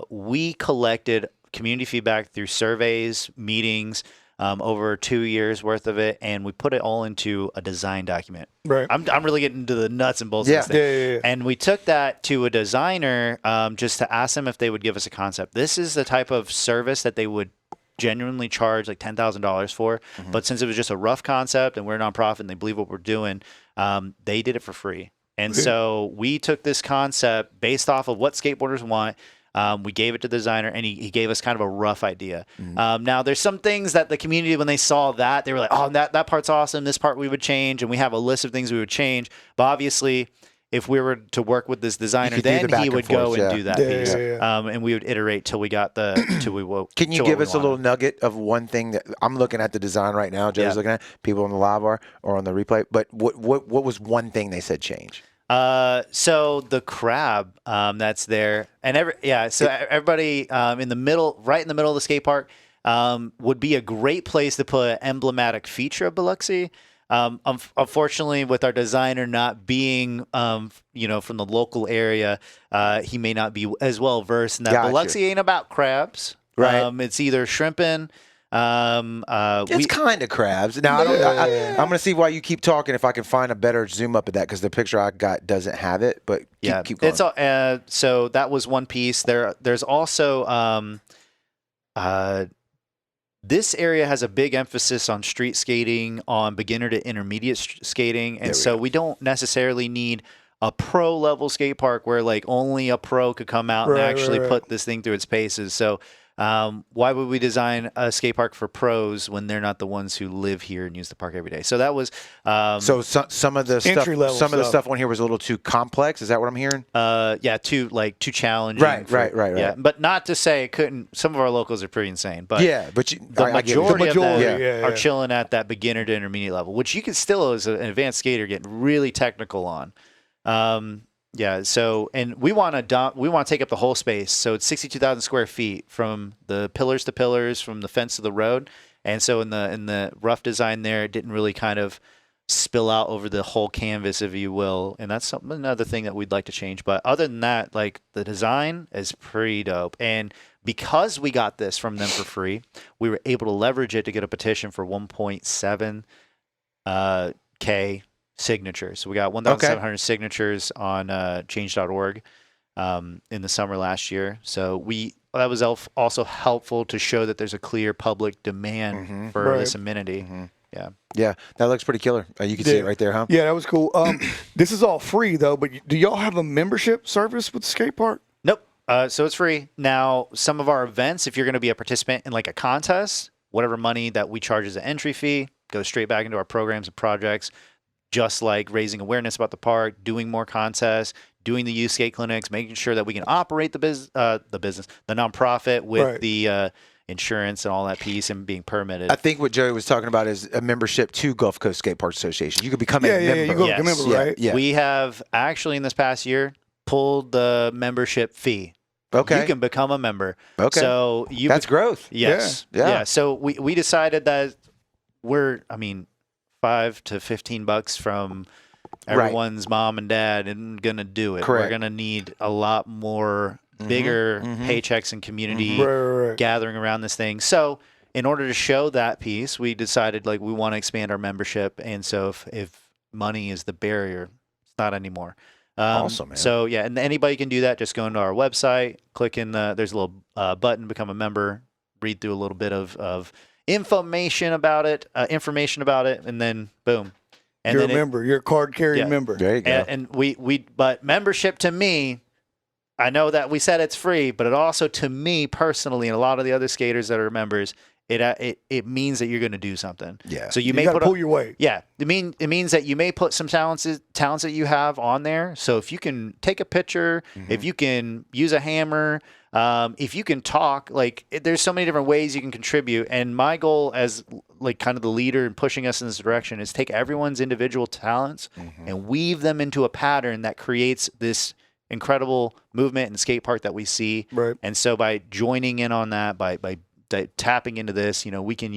We collected community feedback through surveys, meetings, over 2 years worth of it, and we put it all into a design document. Right. I'm really getting into the nuts and bolts of this thing. Yeah. And we took that to a designer just to ask them if they would give us a concept. This is the type of service that they would genuinely charge like $10,000 for. But since it was just a rough concept and we're a nonprofit and they believe what we're doing, they did it for free. And so we took this concept based off of what skateboarders want. We gave it to the designer, and he gave us kind of a rough idea. Now, there's some things that the community, when they saw that, they were like, oh, that part's awesome. This part we would change, and we have a list of things we would change. But obviously, if we were to work with this designer, then he would go and do that piece. And we would iterate till we got till we woke. Can you give us a little nugget of one thing that I'm looking at the design right now? Joe's looking at people on the live are or on the replay. But what was one thing they said change? So the crab, that's there, and everybody, in the middle, right in the middle of the skate park, would be a great place to put an emblematic feature of Biloxi. Unfortunately, with our designer not being, from the local area, he may not be as well versed in that. Biloxi ain't about crabs. Right. It's either shrimping. It's kind of crabs. Now, I'm going to see why you keep talking if I can find a better zoom up of that, because the picture I got doesn't have it, but keep going. It's all, so that was one piece. There's also this area has a big emphasis on street skating, on beginner to intermediate skating, and so we don't necessarily need a pro level skate park where like only a pro could come out and actually put this thing through its paces. So why would we design a skate park for pros when they're not the ones who live here and use the park every day? So that was so some of the stuff, of the stuff on here was a little too complex. Is that what I'm hearing? Too challenging. Right. Yeah, but not to say it couldn't. Some of our locals are pretty insane, but the majority of them are chilling at that beginner to intermediate level, which you can still, as an advanced skater, get really technical on. So, and we want to take up the whole space. So it's 62,000 square feet from the pillars to pillars, from the fence to the road. And so in the rough design there, it didn't really kind of spill out over the whole canvas, if you will. And that's another thing that we'd like to change. But other than that, like, the design is pretty dope. And because we got this from them for free, we were able to leverage it to get a petition for 1.7 K signatures. So we got 1,700 signatures on change.org in the summer last year. So that was also helpful to show that there's a clear public demand for this amenity. Yeah, that looks pretty killer. You can see it right there, huh? Yeah, that was cool. This is all free though, but do y'all have a membership service with the skate park? Nope. So it's free. Now, some of our events, if you're going to be a participant in like a contest, whatever money that we charge as an entry fee goes straight back into our programs and projects. Just like raising awareness about the park, doing more contests, doing the youth skate clinics, making sure that we can operate the nonprofit with the insurance and all that piece and being permitted. I think what Joey was talking about is a membership to Gulf Coast Skate Park Association. You could become a member. Yeah, you go member, right? Yeah. We have actually in this past year pulled the membership fee. Okay. You can become a member. Okay. So that's growth. Yes. Yeah. So we decided that $5 to $15 from everyone's mom and dad isn't gonna do it. Correct. We're gonna need a lot more bigger paychecks and community gathering around this thing. So in order to show that piece, we decided like we want to expand our membership. And so if money is the barrier, it's not anymore. Awesome, man. So yeah, and anybody can do that. Just go into our website, click in there's a little button, become a member, read through a little bit of information about it, and then boom. And you're a member. You're a card-carrying member. There you go. And but membership to me, I know that we said it's free, but it also, to me personally, and a lot of the other skaters that are members, it means that you're going to do something. Yeah. So you may pull your weight. Yeah. It means that you may put some talents that you have on there. So if you can take a picture, if you can use a hammer, if you can talk, like there's so many different ways you can contribute. And my goal as like kind of the leader and pushing us in this direction is take everyone's individual talents and weave them into a pattern that creates this incredible movement and skate park that we see. Right. And so by joining in on that, by tapping into this, we can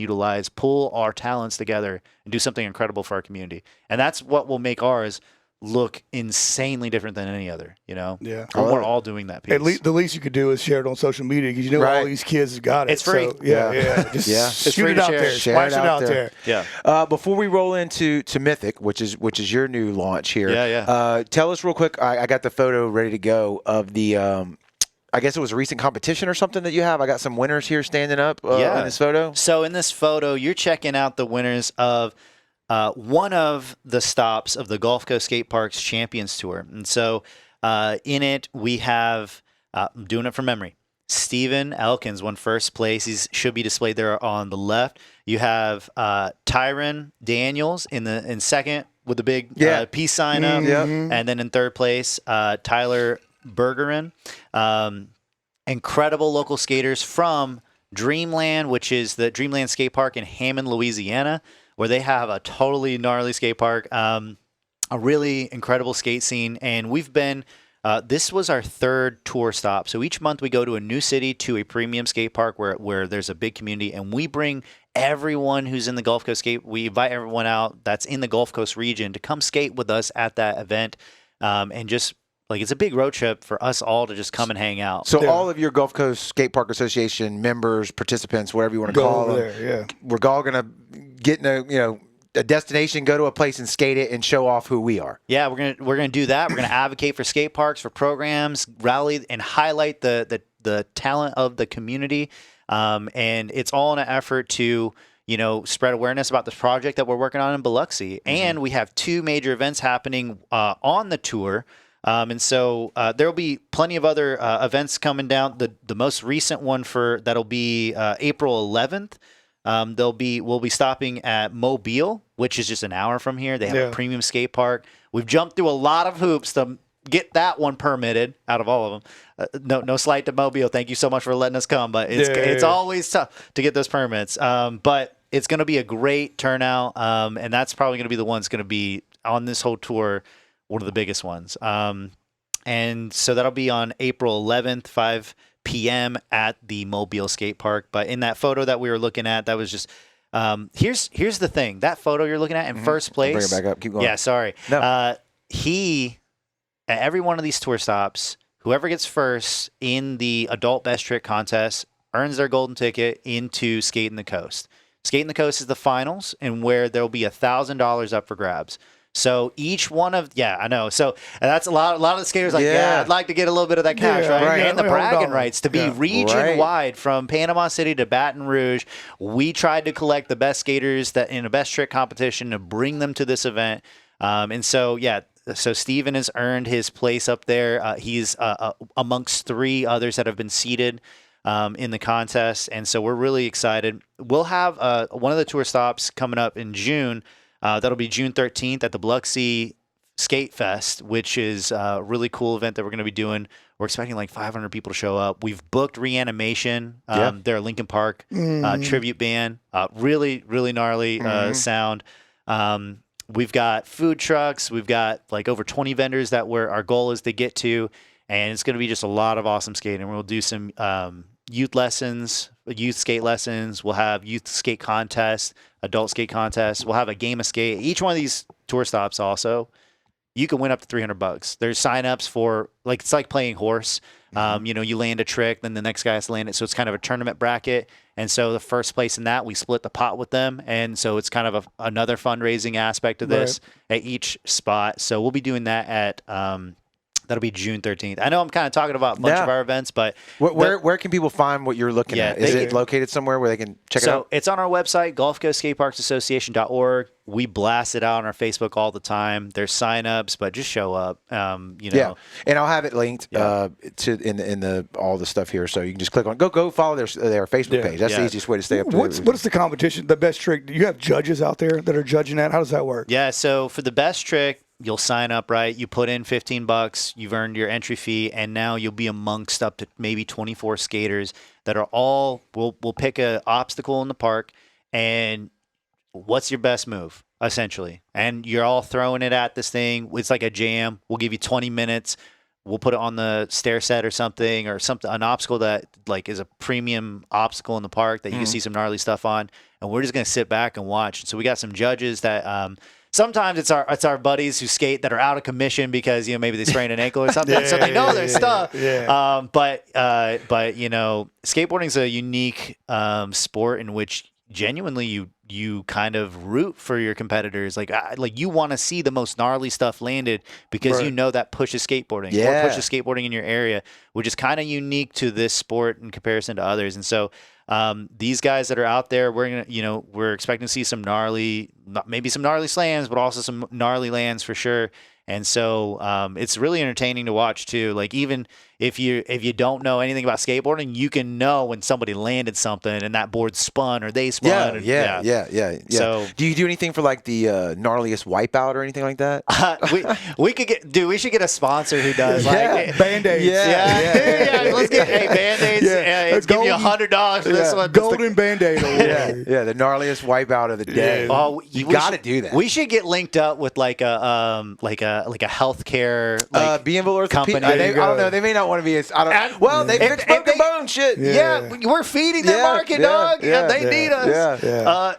pull our talents together and do something incredible for our community. And that's what will make ours look insanely different than any other, Yeah. When we're all doing that piece. At least the least you could do is share it on social media because all these kids have got it. It's free. So, just shoot it out there. Splash it out there. Yeah. Before we roll into Mythic, which is your new launch here. Yeah. Tell us real quick. I got the photo ready to go of the. I guess it was a recent competition or something that you have. I got some winners here standing up in this photo. So in this photo, you're checking out the winners of one of the stops of the Gulf Coast Skate Park's Champions Tour. And so in it, we have, I'm doing it from memory, Steven Elkins won first place. He should be displayed there on the left. You have Tyron Daniels in second with the big peace sign up. And then in third place, Tyler Bergeron. Incredible local skaters from Dreamland, which is the Dreamland Skate Park in Hammond, Louisiana, where they have a totally gnarly skate park, a really incredible skate scene. And we've been, this was our third tour stop. So each month we go to a new city, to a premium skate park where there's a big community, and we bring everyone who's in the Gulf Coast we invite everyone out that's in the Gulf Coast region to come skate with us at that event, and just like it's a big road trip for us all to just come and hang out. So all of your Gulf Coast Skate Park Association members, participants, whatever you want to call them, there, we're all going to get in a destination, go to a place and skate it and show off who we are. Yeah, we're gonna do that. We're gonna advocate for skate parks, for programs, rally and highlight the talent of the community, and it's all in an effort to spread awareness about this project that we're working on in Biloxi. And we have 2 major events happening on the tour. And so there'll be plenty of other events coming down. The most recent one that'll be April 11th. We'll be stopping at Mobile, which is just an hour from here. They have a premium skate park. We've jumped through a lot of hoops to get that one permitted out of all of them. No slight to Mobile. Thank you so much for letting us come, but it's always tough to get those permits. But it's going to be a great turnout, and that's probably going to be the one that's going to be on this whole tour, one of the biggest ones. And so that'll be on April 11th, 5 p.m. at the Mobile Skate Park. But in that photo that we were looking at, that was just here's the thing. That photo you're looking at in first place. Bring it back up. Keep going. Yeah, sorry. No. He at every one of these tour stops, whoever gets first in the adult best trick contest earns their golden ticket into Skating the Coast. Skating the Coast is the finals, and where there'll be $1,000 up for grabs. So each one of I know. So that's a lot of the skaters like, I'd like to get a little bit of that cash, right? And the bragging rights to be region wide from Panama City to Baton Rouge. We tried to collect the best skaters that in a best trick competition to bring them to this event. And so so Steven has earned his place up there. He's amongst 3 others that have been seated in the contest, and so we're really excited. We'll have one of the tour stops coming up in June. That'll be June 13th at the Biloxi Skate Fest, which is a really cool event that we're going to be doing. We're expecting like 500 people to show up. We've booked Reanimation. They're a Linkin Park tribute band. Really, really gnarly sound. We've got food trucks. We've got like over 20 vendors that our goal is to get to. And it's going to be just a lot of awesome skating. We'll do some youth skate lessons. We'll have youth skate contests, adult skate contests. We'll have a game of skate. Each one of these tour stops also, you can win up to $300. There's signups for it's like playing horse. You land a trick, then the next guy has to land it. So it's kind of a tournament bracket. And so the first place in that, we split the pot with them. And so it's kind of another fundraising aspect of this at each spot. So we'll be doing that at that'll be June 13th. I know I'm kind of talking about a bunch of our events, but where can people find what you're looking at? Is it located somewhere where they can check it out? So it's on our website, GulfCoastSkateParksAssociation.org. We blast it out on our Facebook all the time. There's signups, but just show up. Yeah, and I'll have it linked to in all the stuff here, so you can just click on go follow their Facebook page. That's the easiest way to stay up to date. What's the competition? The best trick? Do you have judges out there that are judging that? How does that work? Yeah, so for the best trick, you'll sign up, right? You put in $15, you've earned your entry fee, and now you'll be amongst up to maybe 24 skaters that are all, we'll pick an obstacle in the park, and what's your best move, essentially? And you're all throwing it at this thing. It's like a jam. We'll give you 20 minutes. We'll put it on the stair set or something, an obstacle that is a premium obstacle in the park that you can see some gnarly stuff on, and we're just going to sit back and watch. So we got some judges that sometimes it's our buddies who skate that are out of commission because maybe they sprained an ankle or something, so they know their stuff. Yeah. But skateboarding is a unique sport in which genuinely you kind of root for your competitors. Like you want to see the most gnarly stuff landed because that pushes skateboarding or pushes skateboarding in your area, which is kind of unique to this sport in comparison to others. And so these guys that are out there, we're expecting to see some maybe some gnarly slams, but also some gnarly lands for sure. And so it's really entertaining to watch too. Like even if you don't know anything about skateboarding, you can know when somebody landed something and that board spun or they spun. Yeah. So do you do anything for like the gnarliest wipeout or anything like that? We should get a sponsor who does like Band-Aids. Yeah. Let's get Band-Aids. Let's give you $100 for this one. Golden Band-Aid award. Yeah, the gnarliest wipeout of the day. Oh, you got to do that. We should get linked up with like a healthcare B&V company. I don't know. They may not want to be. They fix broken bone shit. Yeah, we're feeding that market, dog. Yeah, they need us.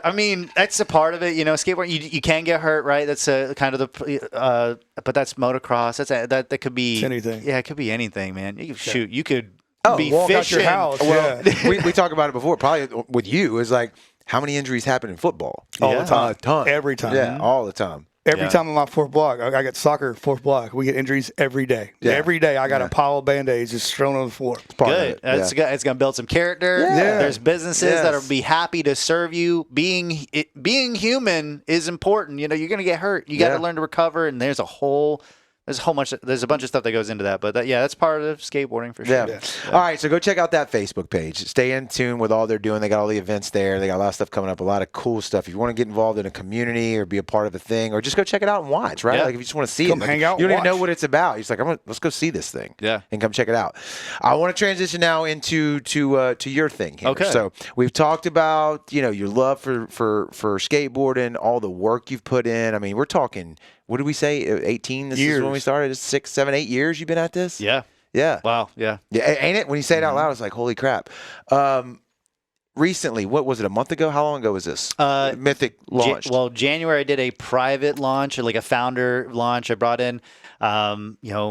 I mean, that's a part of it. You know, skateboarding, you can get hurt, right? That's kind of the. But that's motocross. That could be anything. Yeah, it could be anything, man. You could be walk fishing. out your house. Well, we talk about it before. Probably with you is like how many injuries happen in football all the time. A ton. Every time. Yeah, all the time. Every time on my fourth block, I got soccer fourth block. We get injuries every day. Yeah. Every day, I got a pile of Band-Aids just thrown on the floor. Good. It's going to build some character. Yeah. There's businesses that will be happy to serve you. Being human is important. You know, you're going to get hurt. You got to learn to recover. And there's a bunch of stuff that goes into that. But that's part of skateboarding for sure. Yeah. All right, so go check out that Facebook page. Stay in tune with all they're doing. They got all the events there. They got a lot of stuff coming up, a lot of cool stuff. If you want to get involved in a community or be a part of a thing, or just go check it out and watch, right? Yeah. Like if you just want to see come it. hang out you don't and even know watch. what it's about. You're just like, let's go see this thing. Yeah. And come check it out. I want to transition now into to your thing here. Okay. So we've talked about, your love for skateboarding, all the work you've put in. I mean, we're talking, what did we say? 18? This years. is when we started. 6, 7, 8 years you've been at this? Yeah. Yeah. Wow. Yeah. Yeah, ain't it? When you say it out loud, it's like, holy crap. Recently, what was it, a month ago? How long ago was this? Mythic launched. January I did a private launch, like a founder launch. I brought in,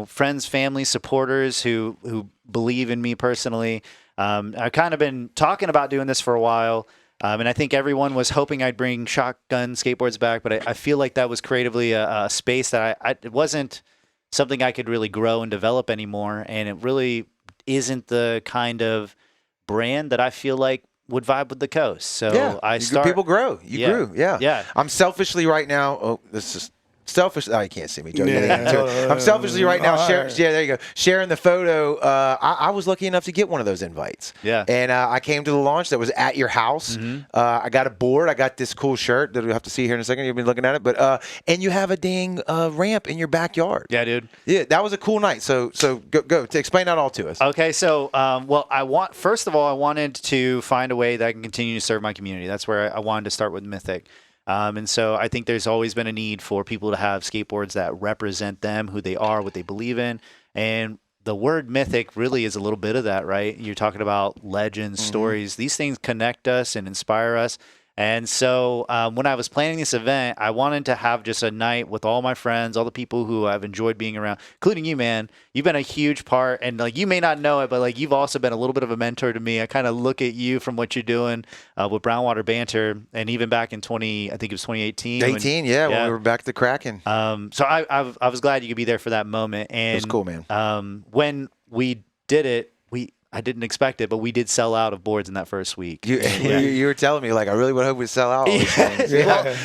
friends, family, supporters who believe in me personally. I've kind of been talking about doing this for a while. And I think everyone was hoping I'd bring Shotgun Skateboards back, but I feel like that was creatively a space that it wasn't something I could really grow and develop anymore. And it really isn't the kind of brand that I feel like would vibe with the coast. So people grow. You grew. Yeah. Yeah. I'm selfishly right now. Oh, this is selfish. Oh, you can't see me, Joe. I'm selfishly right now. There you go. Sharing the photo. I was lucky enough to get one of those invites. Yeah. And I came to the launch that was at your house. Mm-hmm. I got a board. I got this cool shirt that we'll have to see here in a second. You've been looking at it, but and you have a dang ramp in your backyard. Yeah, dude. Yeah, that was a cool night. So go to explain that all to us. Okay, so first of all, I wanted to find a way that I can continue to serve my community. That's where I wanted to start with Mythic. And so I think there's always been a need for people to have skateboards that represent them, who they are, what they believe in. And the word mythic really is a little bit of that, right? You're talking about legends, stories. These things connect us and inspire us. And so when I was planning this event, I wanted to have just a night with all my friends, all the people who I've enjoyed being around, including you, man. You've been a huge part, and like you may not know it, but like you've also been a little bit of a mentor to me. I kind of look at you from what you're doing with Brownwater Banter, and even back in 2018. 18, when we were back to Kraken. So I was glad you could be there for that moment. And it was cool, man. When we did it, I didn't expect it, but we did sell out of boards in that first week. You were telling me, like, I really would hope we sell out all these things. Well,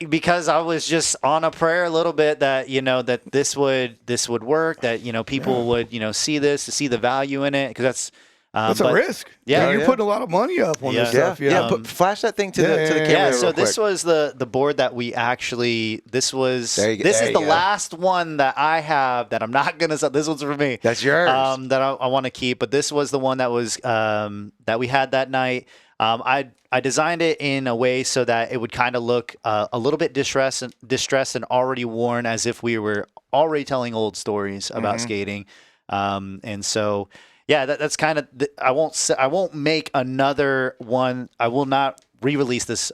because I was just on a prayer a little bit that, that this would work, that, people would, see the value in it, because that's a risk. Yeah, you're putting a lot of money up on this stuff. Flash that thing to the camera. Yeah, so real quick. this was the board that we actually. This is the last one that I have that I'm not gonna sell. This one's for me. That's yours. That I want to keep. But this was the one that was that we had that night. I designed it in a way so that it would kind of look a little bit distressed and already worn, as if we were already telling old stories about skating. And so. Yeah, that's kind of. I won't make another one. I will not re-release this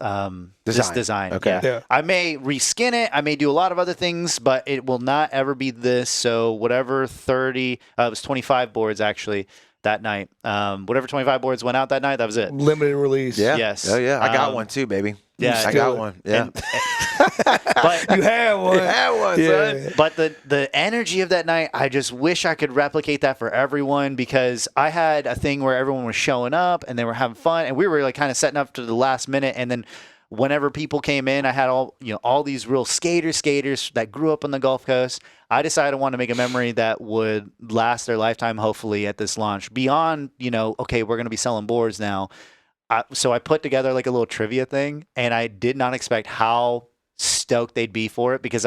design. Okay. Yeah. I may reskin it. I may do a lot of other things, but it will not ever be this. So whatever 30, it was 25 boards actually that night. Whatever 25 boards went out that night, that was it. Limited release. Yeah. Yes. Oh yeah. I got one too, baby. Yeah, I got one. Yeah. But you had one. Son. But the energy of that night, I just wish I could replicate that for everyone, because I had a thing where everyone was showing up and they were having fun, and we were like kind of setting up to the last minute, and then whenever people came in, I had all these real skaters that grew up on the Gulf Coast. I decided I wanted to make a memory that would last their lifetime, hopefully, at this launch. Beyond, okay, we're going to be selling boards now. So I put together like a little trivia thing, and I did not expect how stoked they'd be for it, because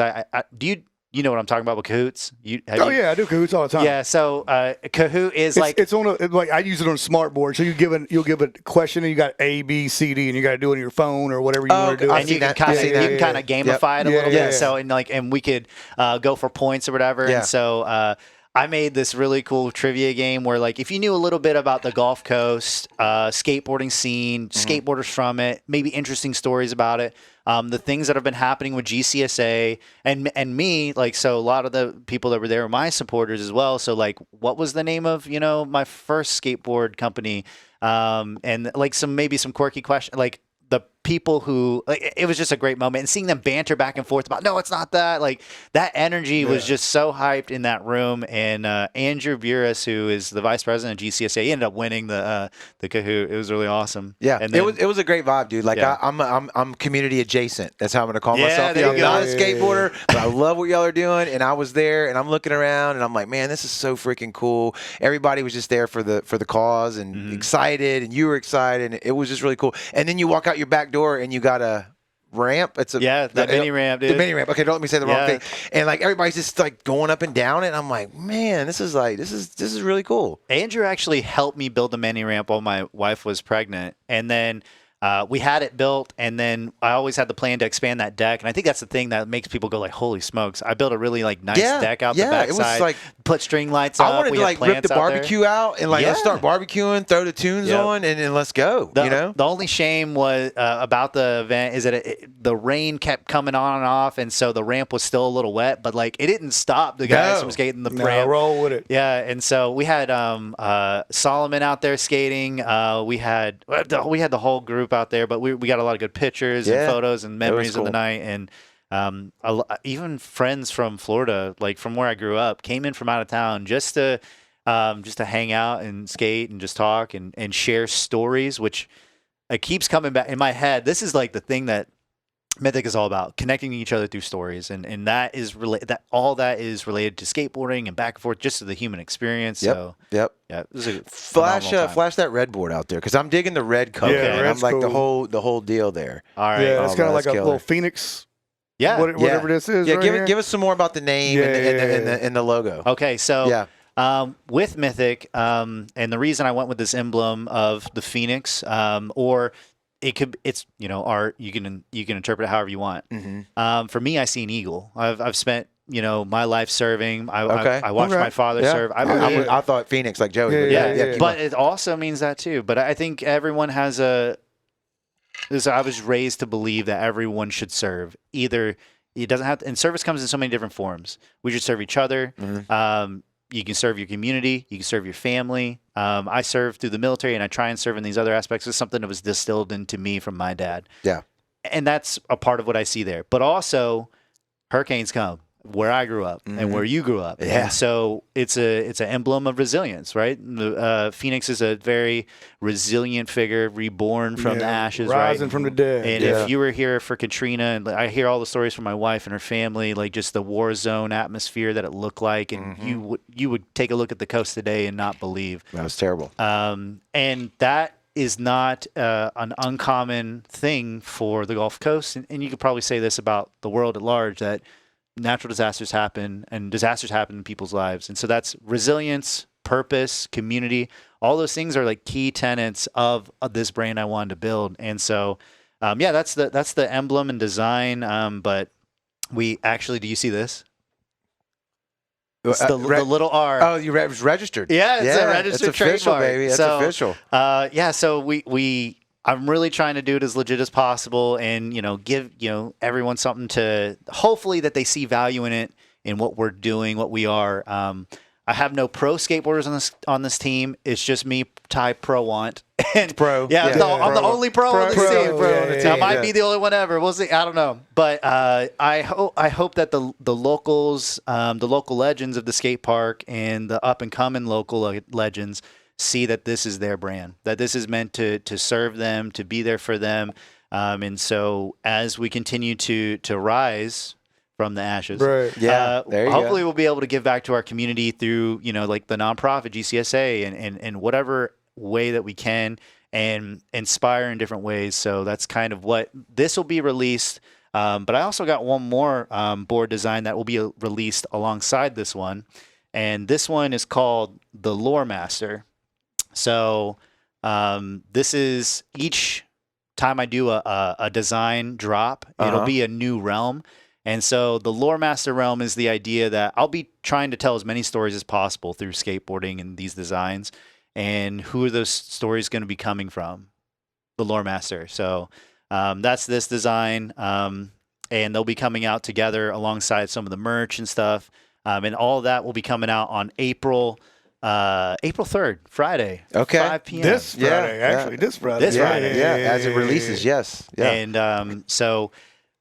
you know what I'm talking about with Kahoots? I do Kahoots all the time. Yeah, so Kahoot is it's on I use it on a smart board. So you'll give a question, and you got A, B, C, D, and you got to do it on your phone or whatever you want to do. And you can kind of gamify it a little bit. So and we could go for points or whatever. Yeah. And so I made this really cool trivia game where, like, if you knew a little bit about the Gulf Coast, skateboarding scene, skateboarders from it, maybe interesting stories about it, the things that have been happening with GCSA and me, like, so a lot of the people that were there were my supporters as well. So, like, what was the name of, my first skateboard company? And like maybe some quirky question, like, the people who, like, it was just a great moment, and seeing them banter back and forth about, no, it's not that, like, that energy was just so hyped in that room. And Andrew Buras, who is the vice president of GCSA, he ended up winning the Kahoot. It was really awesome. Yeah, and then, it was a great vibe, dude. Like, I'm community adjacent. That's how I'm gonna call myself. There you I'm go. not a skateboarder, but I love what y'all are doing. And I was there, and I'm looking around, and I'm like, man, this is so freaking cool. Everybody was just there for the cause and excited, and you were excited, and it was just really cool. And then you walk out your back door, and you got a ramp. It's a the mini ramp, dude. The mini ramp. Okay, don't let me say the wrong thing. And like everybody's just like going up and down, and I'm like, man, this is really cool. Andrew actually helped me build the mini ramp while my wife was pregnant, and then we had it built, and then I always had the plan to expand that deck. And I think that's the thing that makes people go like, holy smokes. I built a really like nice deck out the backside. It was like, put string lights up. I wanted to like rip the barbecue out and like let's start barbecuing, throw the tunes on, and let's go. The only shame was about the event is that the rain kept coming on and off, and so the ramp was still a little wet, but like it didn't stop the guys from skating the ramp. Roll with it. Yeah, and so we had Solomon out there skating. We had the whole group out there, but we got a lot of good pictures and photos and memories of the night. And even friends from Florida, like from where I grew up, came in from out of town just to hang out and skate and just talk and share stories, which it keeps coming back in my head. This is like the thing that Mythic is all about, connecting each other through stories, and that is all that is related to skateboarding and back and forth, just to the human experience. So yeah, it was a flash that red board out there, because I'm digging the red cover. Yeah, I'm like cool. the whole deal there. All right, yeah, it's kind of like a little Phoenix. Yeah, whatever this is. Yeah, right give us some more about the name and the logo. Okay, so with Mythic, and the reason I went with this emblem of the Phoenix, or it's art. You can interpret it however you want. For me, I see an eagle. I've spent my life serving. I watched my father serve. I thought Phoenix, like Joey. But it also means that too. But I think everyone has I was raised to believe that everyone should serve. Either it doesn't have to, and service comes in so many different forms. We should serve each other. You can serve your community. You can serve your family. I serve through the military, and I try and serve in these other aspects. It's something that was distilled into me from my dad. Yeah. And that's a part of what I see there. But also, hurricanes come where I grew up and where you grew up. Yeah. And so it's an emblem of resilience, right? Phoenix is a very resilient figure, reborn from the ashes, rising from the dead. And if you were here for Katrina, and I hear all the stories from my wife and her family, like just the war zone atmosphere that it looked like, and you would take a look at the coast today and not believe. That was terrible. And that is not an uncommon thing for the Gulf Coast. And you could probably say this about the world at large, that natural disasters happen, and disasters happen in people's lives. And so that's resilience, purpose, community. All those things are like key tenets of this brand I wanted to build. And so, that's the emblem and design. But we actually, do you see this? It's the little R. Oh, you registered. Yeah, it's a registered it's official, trademark. Baby. That's official. So I'm really trying to do it as legit as possible, and give everyone something to hopefully that they see value in it, in what we're doing, what we are. I have no pro skateboarders on this team. It's just me, Ty Prowant. And pro. I'm the only pro on this team. I might be the only one ever. We'll see. I don't know. But I hope that the locals, the local legends of the skate park, and the up and coming local legends see that this is their brand, that this is meant to serve them, to be there for them. And so as we continue to rise from the ashes, hopefully we'll be able to give back to our community through, like the nonprofit GCSA and whatever way that we can, and inspire in different ways. So that's kind of what this will be released. But I also got one more board design that will be released alongside this one. And this one is called the Lore Master. So this is each time I do a design drop, it'll be a new realm. And so the Lore Master realm is the idea that I'll be trying to tell as many stories as possible through skateboarding and these designs. And who are those stories going to be coming from? The Lore Master. So that's this design. And they'll be coming out together alongside some of the merch and stuff. And all of that will be coming out on April 3rd, Friday. Okay. 5 p.m. This Friday, actually. This Friday. This Friday. Yeah, as it releases, yes. Yeah. And so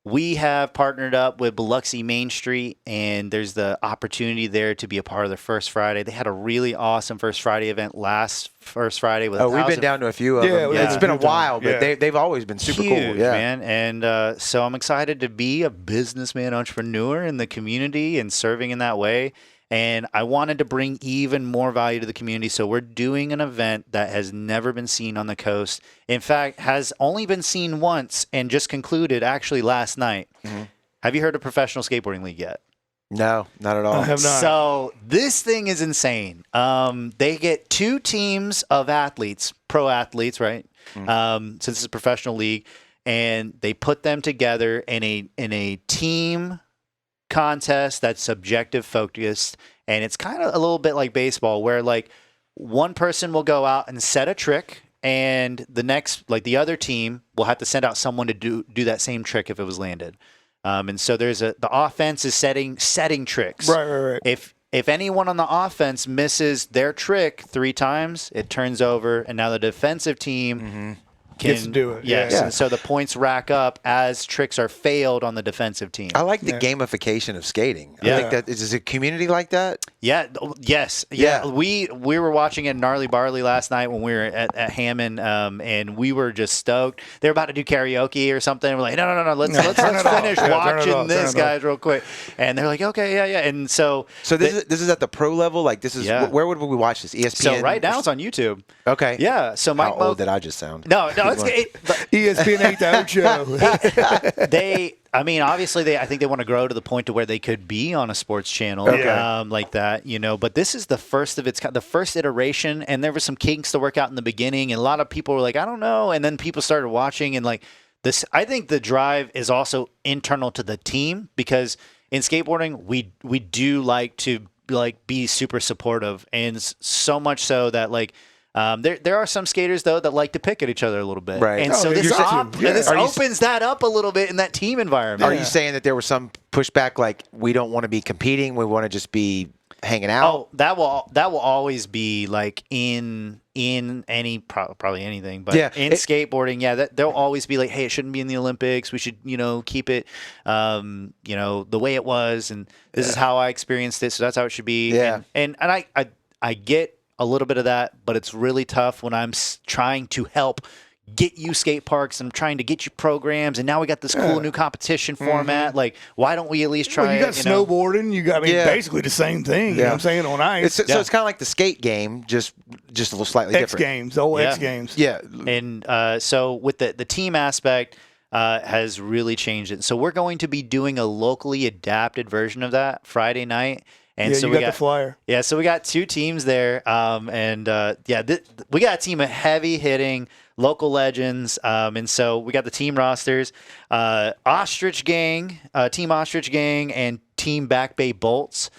we have partnered up with Biloxi Main Street, and there's the opportunity there to be a part of their First Friday. They had a really awesome First Friday event last First Friday. With we've been down to a few of them. Yeah, it's been a while, but they've always been super huge, cool. Yeah, man. And so I'm excited to be a businessman, entrepreneur in the community and serving in that way. And I wanted to bring even more value to the community. So we're doing an event that has never been seen on the coast. In fact, has only been seen once and just concluded actually last night. Mm-hmm. Have you heard of Professional Skateboarding League yet? No, not at all. I have not. So this thing is insane. They get 2 teams of athletes, pro athletes, right? Mm-hmm. Since it's a professional league, and they put them together in a team contest that's subjective focused, and it's kind of a little bit like baseball where like one person will go out and set a trick, and the next, like the other team will have to send out someone to do that same trick if it was landed. And so there's the offense is setting tricks. Right. If anyone on the offense misses their trick 3 times, it turns over, and now the defensive team gets to do it. Yes, Yeah. and so the points rack up as tricks are failed on the defensive team. I like the gamification of skating. Yeah. I think that is a community like that. Yeah. Yes. Yeah. We were watching it Gnarly Barley last night when we were at Hammond, and we were just stoked. They're about to do karaoke or something. We're like, no, let's finish watching this, guys, real quick. And they're like, okay, yeah. And so this is at the pro level. Like this is where would we watch this? ESPN. So right now it's on YouTube. Okay. Yeah. So How old did I just sound? No. It's ESPN 8 show. I mean, obviously, I think they want to grow to the point to where they could be on a sports channel like that, But this is the first of its kind, the first iteration, and there were some kinks to work out in the beginning, and a lot of people were like, I don't know, and then people started watching, and like this. I think the drive is also internal to the team because in skateboarding, we do like to be super supportive, and so much so that like. There are some skaters though that like to pick at each other a little bit, right? And so this opens that up a little bit in that team environment. Are you saying that there was some pushback, like we don't want to be competing, we want to just be hanging out? Oh, that will always be like in any probably anything, but in skateboarding, there'll always be like, hey, it shouldn't be in the Olympics. We should keep it the way it was, and this is how I experienced it, so that's how it should be. Yeah, and I get a little bit of that, but it's really tough when I'm trying to help get you skate parks and I'm trying to get you programs, and now we got this cool new competition format. Like, why don't we at least try? You got snowboarding. You got basically the same thing. You know what I'm saying, on ice. So it's kind of like the skate game, just a little slightly different. X Games. Yeah, and so with the team aspect. Has really changed it. So we're going to be doing a locally adapted version of that Friday night. And so we got the flyer. Yeah, so we got 2 teams there, we got a team of heavy hitting local legends, and so we got the team rosters, Ostrich Gang, Team Ostrich Gang, and Team Back Bay Bolts,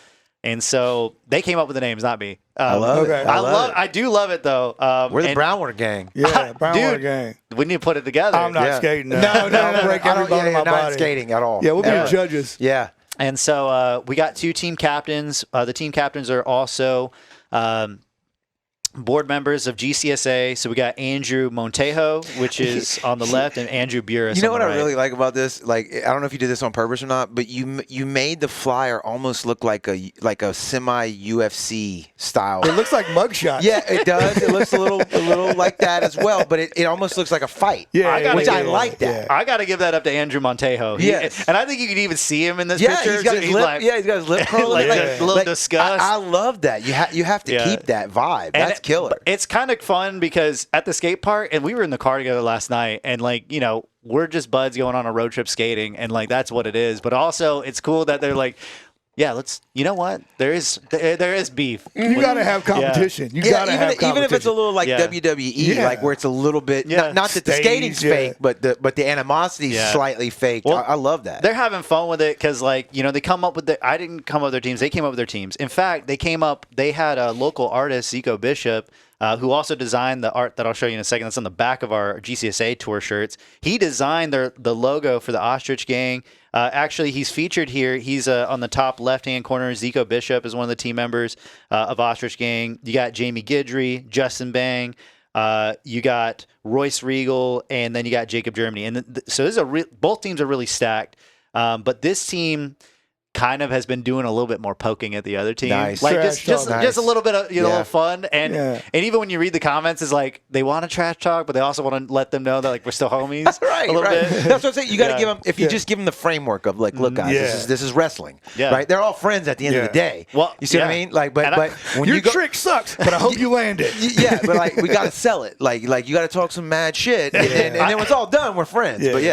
and so they came up with the names, not me. I love it. I do love it though. We're the Brownwater Gang. Yeah, Brownwater Gang. We need to put it together. I'm not skating. No, break I every bone in my body. Not skating at all. Yeah, we'll be judges. Yeah. And so we got 2 team captains. The team captains are also board members of GCSA. So we got Andrew Montejo, which is on the left, and Andrew Burris. You know on what the I really like about this? Like, I don't know if you did this on purpose or not, but you made the flyer almost look like a semi UFC style. It looks like mugshot. Yeah, it does. It looks a little like that as well, but it almost looks like a fight. Yeah, I like that. I got to give that up to Andrew Montejo. Yes. And I think you can even see him in this picture. He's got his lip. He's got his lip curling. a little disgust. I love that. You have to keep that vibe. That's killer. It's kind of fun because at the skate park, and we were in the car together last night, and we're just buds going on a road trip skating, and that's what it is. But also, it's cool that they're like, yeah, let's. You know what? There is beef. You got to have competition. You got to have competition. Even if it's a little like WWE, like where it's a little bit. Not that the skating's fake, but the animosity is slightly fake. Well, I love that. They're having fun with it because, like, they come up with I didn't come up with their teams. They came up with their teams. In fact, they had a local artist, Zico Bishop, who also designed the art that I'll show you in a second. That's on the back of our GCSA tour shirts. He designed the logo for the Ostrich Gang. Actually, he's featured here. He's on the top left-hand corner. Zico Bishop is one of the team members of Ostrich Gang. You got Jamie Guidry, Justin Bang. You got Royce Regal, and then you got Jacob Germany. And so this is both teams are really stacked. But this team kind of has been doing a little bit more poking at the other team. Nice. Like just a little bit of, a little fun. And even when you read the comments, it's like they want to trash talk, but they also want to let them know that like we're still homies. Right. A little bit. That's what I'm saying. You got to give them, if you just give them the framework of like, look guys, this is wrestling. Yeah. Right. They're all friends at the end of the day. Well, you see what I mean? Like, but when your trick sucks, but I hope you land it. Yeah. But like, we got to sell it. Like you got to talk some mad shit. And then when it's all done, we're friends. But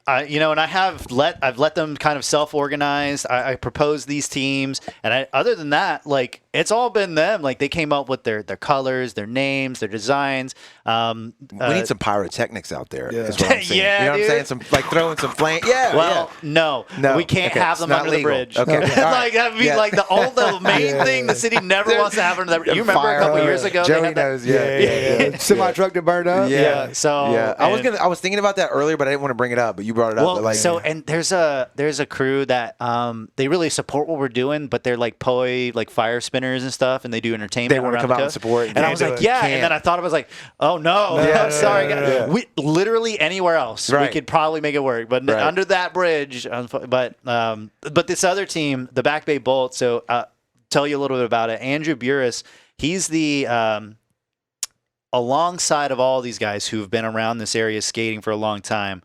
and I've let them kind of self-organize. I proposed these teams, and other than that, like it's all been them. Like they came up with their colors, their names, their designs. We need some pyrotechnics out there. Yeah. Is what I'm saying. You know what I'm saying? Some like throwing some flame. Yeah. Well, no, we can't have them under the bridge. Okay. Like that'd be like the main thing the city never wants to have under the bridge. You remember a couple years ago? Joey knows. Yeah. Semi-truck that burned up. Yeah. So I was thinking about that earlier, but I didn't want to bring it up. But you brought it up. Well, and there's a crew that they really support what we're doing, but they're like poi, like fire spinners and stuff, and they do entertainment. They want to come out and support. And I was like, and then I thought I was like, oh no, sorry, guys. We literally anywhere else we could probably make it work, but under that bridge. But this other team, the Back Bay Bolt. So tell you a little bit about it. Andrew Burris, he's the alongside of all these guys who've been around this area skating for a long time.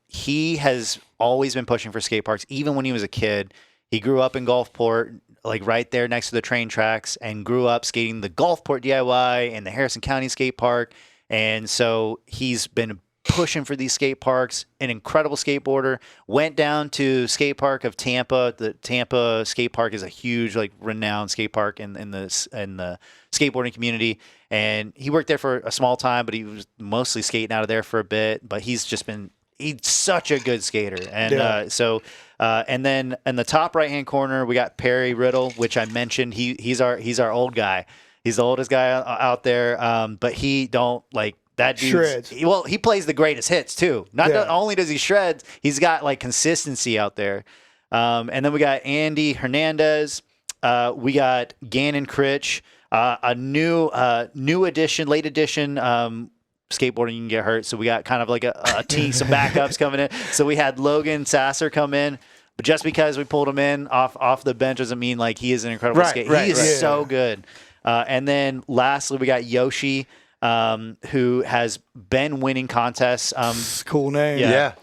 He has always been pushing for skate parks, even when he was a kid. He grew up in Gulfport, like right there next to the train tracks, and grew up skating the Gulfport DIY and the Harrison County Skate Park. And so he's been pushing for these skate parks. An incredible skateboarder. Went down to Skatepark of Tampa. The Tampa Skate Park is a huge, like, renowned skate park in the skateboarding community. And he worked there for a small time, but he was mostly skating out of there for a bit. But he's such a good skater. And and then in the top right-hand corner, we got Perry Riddle, which I mentioned. He's our old guy. He's the oldest guy out there. But he don't, like, that dude shreds. He plays the greatest hits too. Not only does he shred, he's got like consistency out there. And then we got Andy Hernandez. We got Gannon Critch. A new edition, late edition skateboarding. You can get hurt. So we got kind of like a team, some backups coming in. So we had Logan Sasser come in. But just because we pulled him in off the bench doesn't mean like he is an incredible skater. He is so good. And then lastly, we got Yoshi. Who has been winning contests. Cool name. Yeah.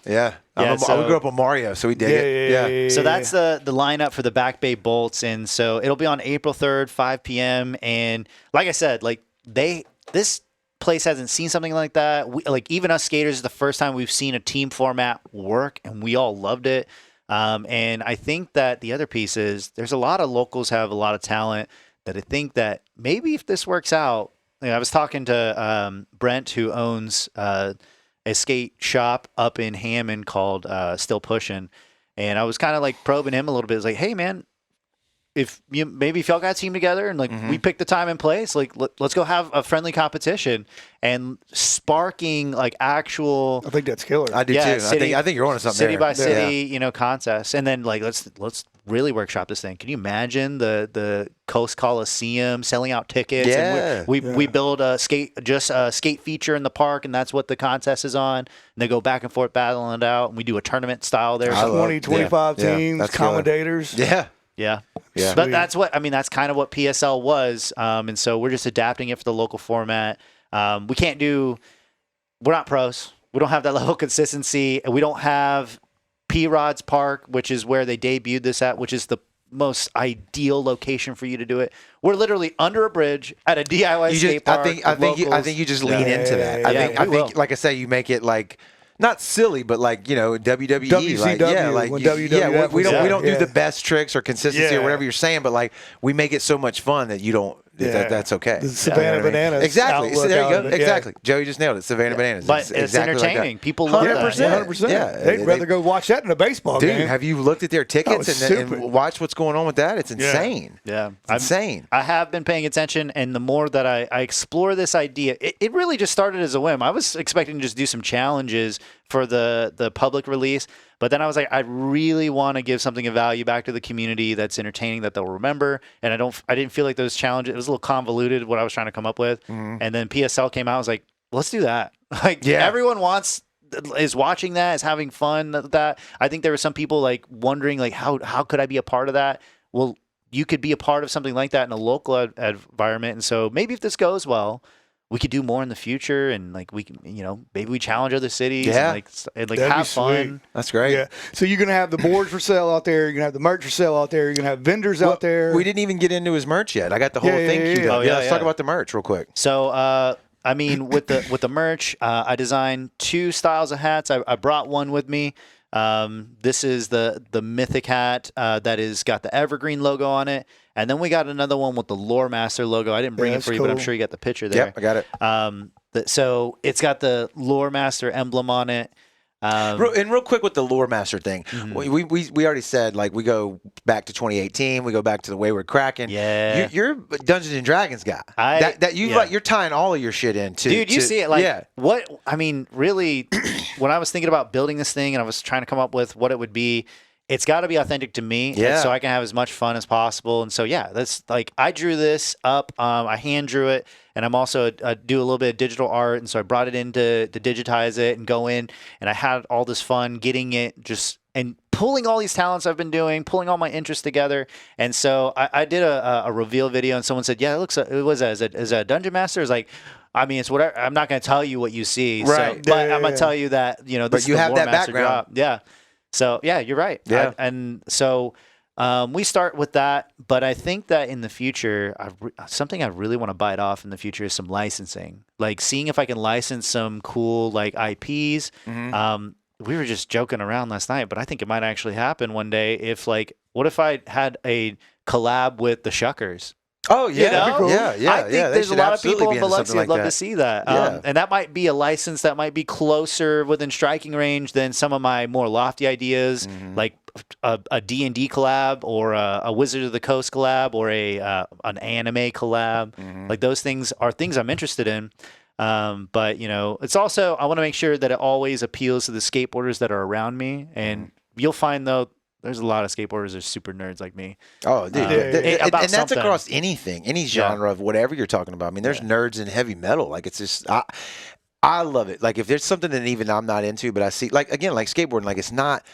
I grew up with Mario, so we dig it. Yeah. So that's the lineup for the Back Bay Bolts, and so it'll be on April 3rd, 5 p.m. And like I said, like this place hasn't seen something like that. Even us skaters, is the first time we've seen a team format work, and we all loved it. And I think that the other piece is there's a lot of locals have a lot of talent that I think that maybe if this works out. I was talking to Brent, who owns a skate shop up in Hammond called Still Pushin', and I was kind of like probing him a little bit. It's like, hey man, if y'all got a team together and like we pick the time and place, like let's go have a friendly competition and sparking like actual. I think that's killer. I do too. I think you're on to something. City by city, contests, and then like let's really workshop this thing. Can you imagine the Coast Coliseum selling out tickets? Yeah. And we build a skate feature in the park, and that's what the contest is on. And they go back and forth battling it out, and we do a tournament style there. 25 teams, commentators. Yeah. But that's kind of what PSL was. And so we're just adapting it for the local format. We're not pros. We don't have that level of consistency. We don't have P-Rod's Park, which is where they debuted this at, which is the most ideal location for you to do it. We're literally under a bridge at a DIY skate park. I think you just lean into that. I think, like I say, you make it like not silly, but like, you know, WWE, WCW, like when WWF we don't do yeah. the best tricks or consistency or whatever you're saying, but like we make it so much fun that you don't. That's okay. The Savannah Bananas. Exactly. So there you go. Yeah. Exactly. Joey just nailed it. Savannah Bananas. But it's entertaining. Like people love 100%. that. 100%. Yeah. They'd rather go watch that in a baseball Dude, game. have you looked at their tickets and watch what's going on with that? It's insane. Yeah. It's insane. I have been paying attention, and the more that I explore this idea, it really just started as a whim. I was expecting to just do some challenges for the public release, but then I was like, I really want to give something of value back to the community that's entertaining, that they'll remember. And I didn't feel like those challenges, it was a little convoluted what I was trying to come up with. And then PSL came out, I was like, let's do that. Like everyone is watching that, is having fun with that. I think there were some people like wondering like, how could I be a part of that? Well, you could be a part of something like that in a local environment. And so maybe if this goes well, we could do more in the future, and like we can, you know, maybe we challenge other cities and have fun. That's great. Yeah. So you're gonna have the boards for sale out there. You're gonna have the merch for sale out there. You're gonna have vendors out there. We didn't even get into his merch yet. I got the whole thing queued up. Let's talk about the merch real quick. So, I mean, with the merch, I designed 2 styles of hats. I brought one with me. This is the Mythic hat that is got the Evergreen logo on it. And then we got another one with the Lore Master logo. I didn't bring it for you, but I'm sure you got the picture there. Yep, I got it. So it's got the Lore Master emblem on it. And real quick with the Lore Master thing, we already said, like, we go back to 2018, we go back to the Wayward Kraken. Yeah, you're a Dungeons and Dragons guy. You're tying all of your shit into. Dude, you see it like what? I mean, really, when I was thinking about building this thing and I was trying to come up with what it would be, it's got to be authentic to me, so I can have as much fun as possible. And so, that's like I drew this up. I hand drew it, and I'm also do a little bit of digital art. And so I brought it in to digitize it and go in, and I had all this fun getting it and pulling all these talents I've been doing, pulling all my interests together. And so I did a reveal video, and someone said, it was as a dungeon master. It's like, I mean, it's whatever. I'm not going to tell you what you see, right? So, but I'm going to tell you that this but is you the have Lore that Master background, drop. So, you're right. Yeah. And so we start with that. But I think that in the future, something I really want to bite off in the future is some licensing. Like seeing if I can license some cool like IPs. We were just joking around last night, but I think it might actually happen one day if like, what if I had a collab with the Shuckers? Oh, yeah. You know? Cool. Yeah. I think there's a lot of people in Biloxi who'd love to see that. Yeah. And that might be a license that might be closer within striking range than some of my more lofty ideas, like a D&D collab or a Wizard of the Coast collab or an anime collab. Like those things are things I'm interested in. But, it's also, I want to make sure that it always appeals to the skateboarders that are around me. And you'll find, though, there's a lot of skateboarders that are super nerds like me. Oh, dude. And that's across anything, any genre of whatever you're talking about. I mean, there's nerds in heavy metal. Like, it's just, I love it. Like, if there's something that even I'm not into, but I see, like, again, like skateboarding, like, it's not,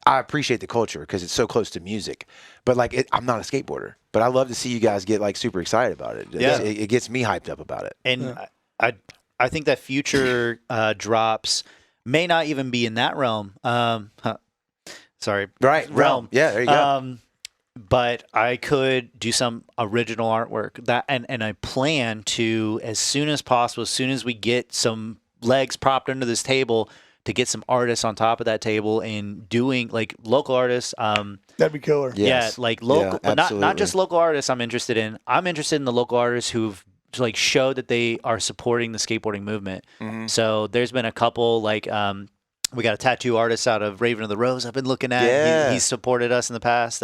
I appreciate the culture because it's so close to music. But, like, I'm not a skateboarder. But I love to see you guys get, like, super excited about it. Yeah. It gets me hyped up about it. And I think that future drops may not even be in that realm. Sorry. Right. Realm. Yeah, there you go. But I could do some original artwork and I plan to, as soon as possible, as soon as we get some legs propped under this table, to get some artists on top of that table and doing like local artists. That'd be killer. Yes. Yeah, like local, Yeah, but not just local artists. I'm interested in the local artists who've like showed that they are supporting the skateboarding movement. So there's been a couple like we got a tattoo artist out of Raven of the Rose I've been looking at. Yeah. He's supported us in the past.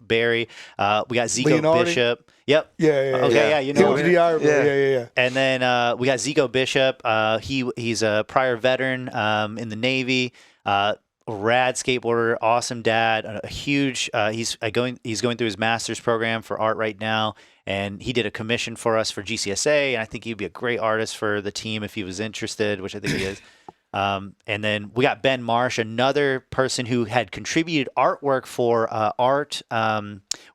Barry. We got Zico Leonardi? Bishop. Yep. Yeah. Okay, you know. Yeah. And then we got Zico Bishop. He's a prior veteran in the Navy. Rad skateboarder, awesome dad, a huge. He's going through his master's program for art right now, and he did a commission for us for GCSA, and I think he'd be a great artist for the team if he was interested, which I think he is. And then we got Ben Marsh, another person who had contributed artwork for art.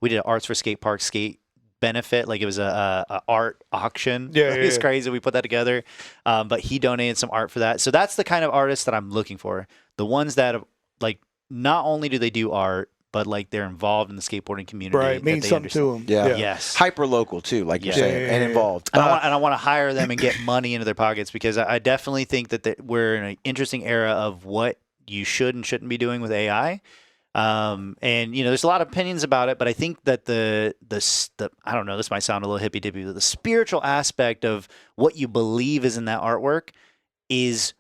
We did Arts for Skatepark skate benefit, like it was a art auction. It's crazy. We put that together, but he donated some art for that. So that's the kind of artists that I'm looking for. The ones that like not only do they do art, but like they're involved in the skateboarding community. Right, means something to them. Yeah. Yes. Hyper local too, like you're saying, and involved. And I want to hire them and get money into their pockets, because I definitely think that we're in an interesting era of what you should and shouldn't be doing with AI. And there's a lot of opinions about it, but I think that the I don't know, this might sound a little hippy dippy, but the spiritual aspect of what you believe is in that artwork is,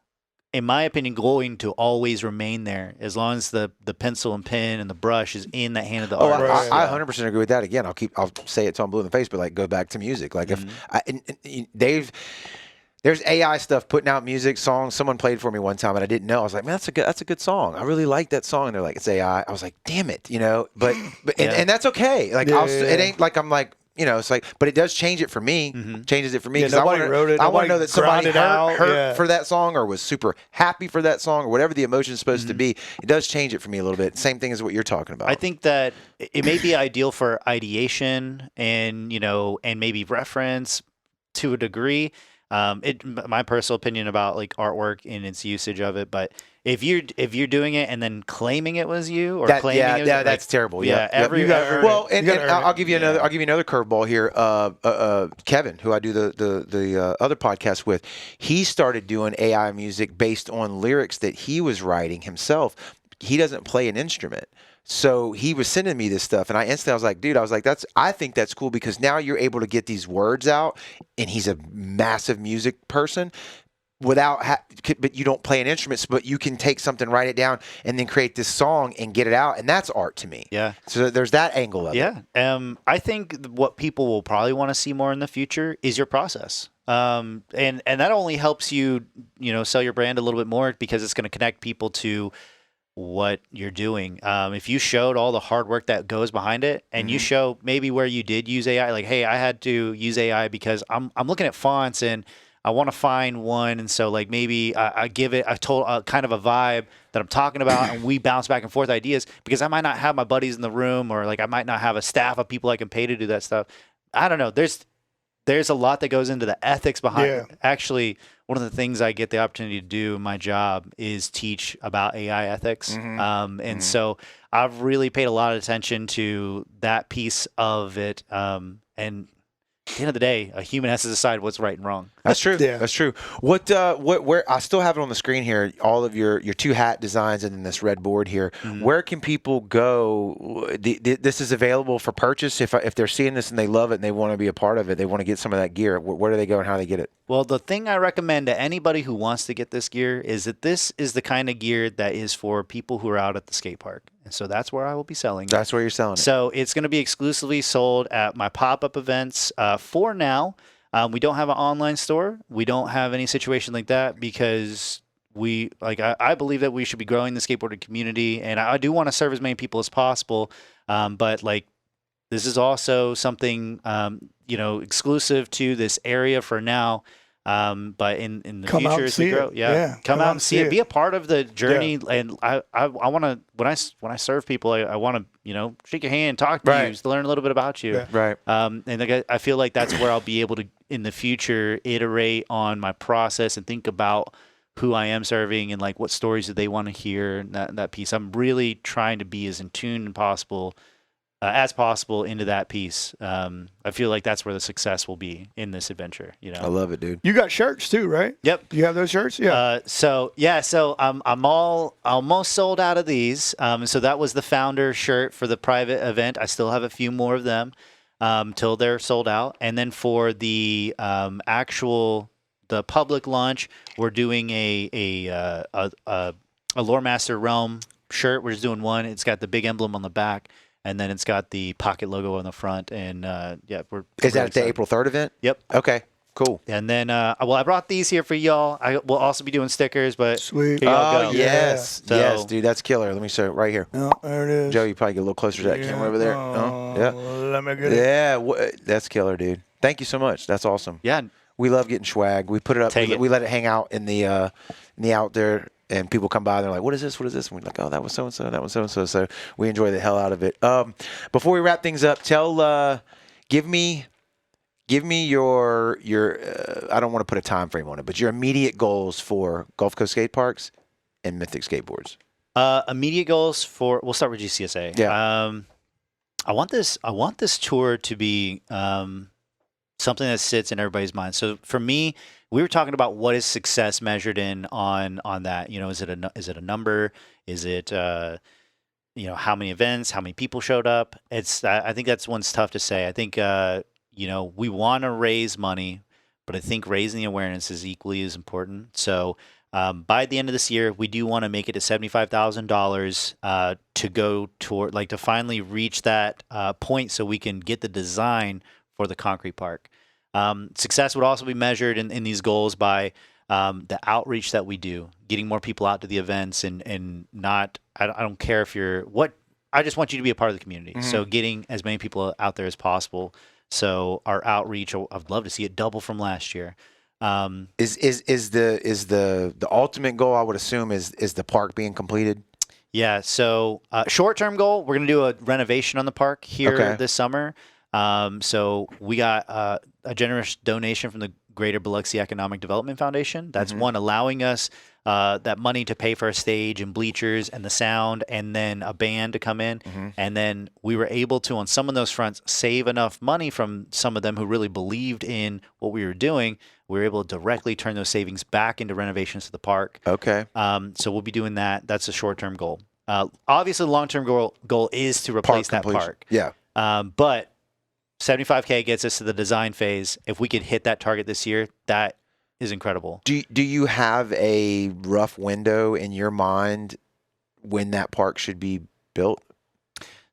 in my opinion, going to always remain there as long as the pencil and pen and the brush is in the hand of the artist. I 100% agree with that. Again, I'll say it till I'm blue in the face, but like go back to music. Like if there's AI stuff putting out music songs. Someone played for me one time and I didn't know. I was like, man, that's a good song. I really like that song. And they're like, it's AI. I was like, damn it, but and that's okay. Like it ain't like I'm like. It's like, but it does change it for me. Changes it for me because I want to know that somebody hurt for that song or was super happy for that song or whatever the emotion is supposed to be. It does change it for me a little bit. Same thing as what you're talking about. I think that it may be ideal for ideation and and maybe reference to a degree. My personal opinion about like artwork and its usage of it, but if you're doing it and then claiming it was you or claiming it was that's terrible. Yeah, I'll give you another curveball here. Kevin, who I do the other podcast with, he started doing AI music based on lyrics that he was writing himself. He doesn't play an instrument. So he was sending me this stuff, and I was like, dude, I think that's cool because now you're able to get these words out, and he's a massive music person but you don't play an instrument, but you can take something, write it down, and then create this song and get it out, and that's art to me. Yeah. So there's that angle of it. Yeah. I think what people will probably want to see more in the future is your process. And that only helps you, sell your brand a little bit more because it's going to connect people to what you're doing. If you showed all the hard work that goes behind it and you show maybe where you did use AI, like, hey, I had to use AI because I'm looking at fonts and I want to find one. And so like maybe I give it kind of a vibe that I'm talking about and we bounce back and forth ideas because I might not have my buddies in the room or like I might not have a staff of people I can pay to do that stuff. I don't know. There's a lot that goes into the ethics behind it. Actually, one of the things I get the opportunity to do in my job is teach about AI ethics. So I've really paid a lot of attention to that piece of it. And at the end of the day, a human has to decide what's right and wrong. That's true. That's true. Where I still have it on the screen here, all of your two hat designs and then this red board here. Where can people go? This is available for purchase if they're seeing this and they love it and they want to be a part of it. They want to get some of that gear. Where do they go and how do they get it? Well, the thing I recommend to anybody who wants to get this gear is that this is the kind of gear that is for people who are out at the skate park. And so that's where I will be selling it. That's where you're selling it. So it's going to be exclusively sold at my pop-up events for now. We don't have an online store. We don't have any situation like that because I believe that we should be growing the skateboarding community, and I do want to serve as many people as possible. But like this is also something exclusive to this area for now. But in the future as we grow, come out and see it. Be a part of the journey. And I want to when I serve people, I want to shake your hand, talk to you, learn a little bit about you. Right. And I feel like that's where I'll be able to in the future iterate on my process and think about who I am serving and like what stories do they want to hear and that piece. I'm really trying to be as in tune as possible into that piece. I feel like that's where the success will be in this adventure. I love it, dude. You got shirts too, right? Yep. Do you have those shirts? Yeah. So I'm almost sold out of these. So that was the founder shirt for the private event. I still have a few more of them till they're sold out. And then for the the public launch, we're doing a Lore Master Realm shirt. We're just doing one. It's got the big emblem on the back. And then it's got the pocket logo on the front, and Is that at the April 3rd event? Yep. Okay. Cool. And then, I brought these here for y'all. I will also be doing stickers, but sweet. Here y'all go. Yes, yes, dude, that's killer. Let me show it right here. Oh, there it is. Joe, you probably get a little closer to that camera over there. Let me get it. Yeah, that's killer, dude. Thank you so much. That's awesome. Yeah. We love getting swag. We put it up. We let it hang out in the out there. And people come by and they're like, what is this? What is this? And we're like, oh, that was so-and-so. That was so-and-so. So we enjoy the hell out of it. Before we wrap things up, give me your I don't want to put a time frame on it, but your immediate goals for Gulf Coast Skate Parks and Mythic Skateboards. Immediate goals we'll start with GCSA. Yeah. I want this tour to be something that sits in everybody's mind. So for me, we were talking about what is success measured in on that. Is it a number? Is it how many events, how many people showed up? I think that's one's tough to say. I think we want to raise money, but I think raising the awareness is equally as important. So by the end of this year, we do want to make it to $75,000 to go toward, to finally reach that point so we can get the design for the concrete park. Success would also be measured in these goals by the outreach that we do, getting more people out to the events and not, I don't care if I just want you to be a part of the community. Mm-hmm. So getting as many people out there as possible. So our outreach, I'd love to see it double from last year. Is the ultimate goal, I would assume, is the park being completed? Yeah. So short-term goal, we're going to do a renovation on the park here this summer. So we got a generous donation from the Greater Biloxi Economic Development Foundation. That's one allowing us that money to pay for a stage and bleachers and the sound and then a band to come in. Mm-hmm. And then we were able to, on some of those fronts, save enough money from some of them who really believed in what we were doing. We were able to directly turn those savings back into renovations to the park. Okay. So we'll be doing that. That's a short-term goal. Obviously, the long-term goal is to replace that park. Yeah. But $75K gets us to the design phase. If we could hit that target this year, that is incredible. Do you have a rough window in your mind when that park should be built?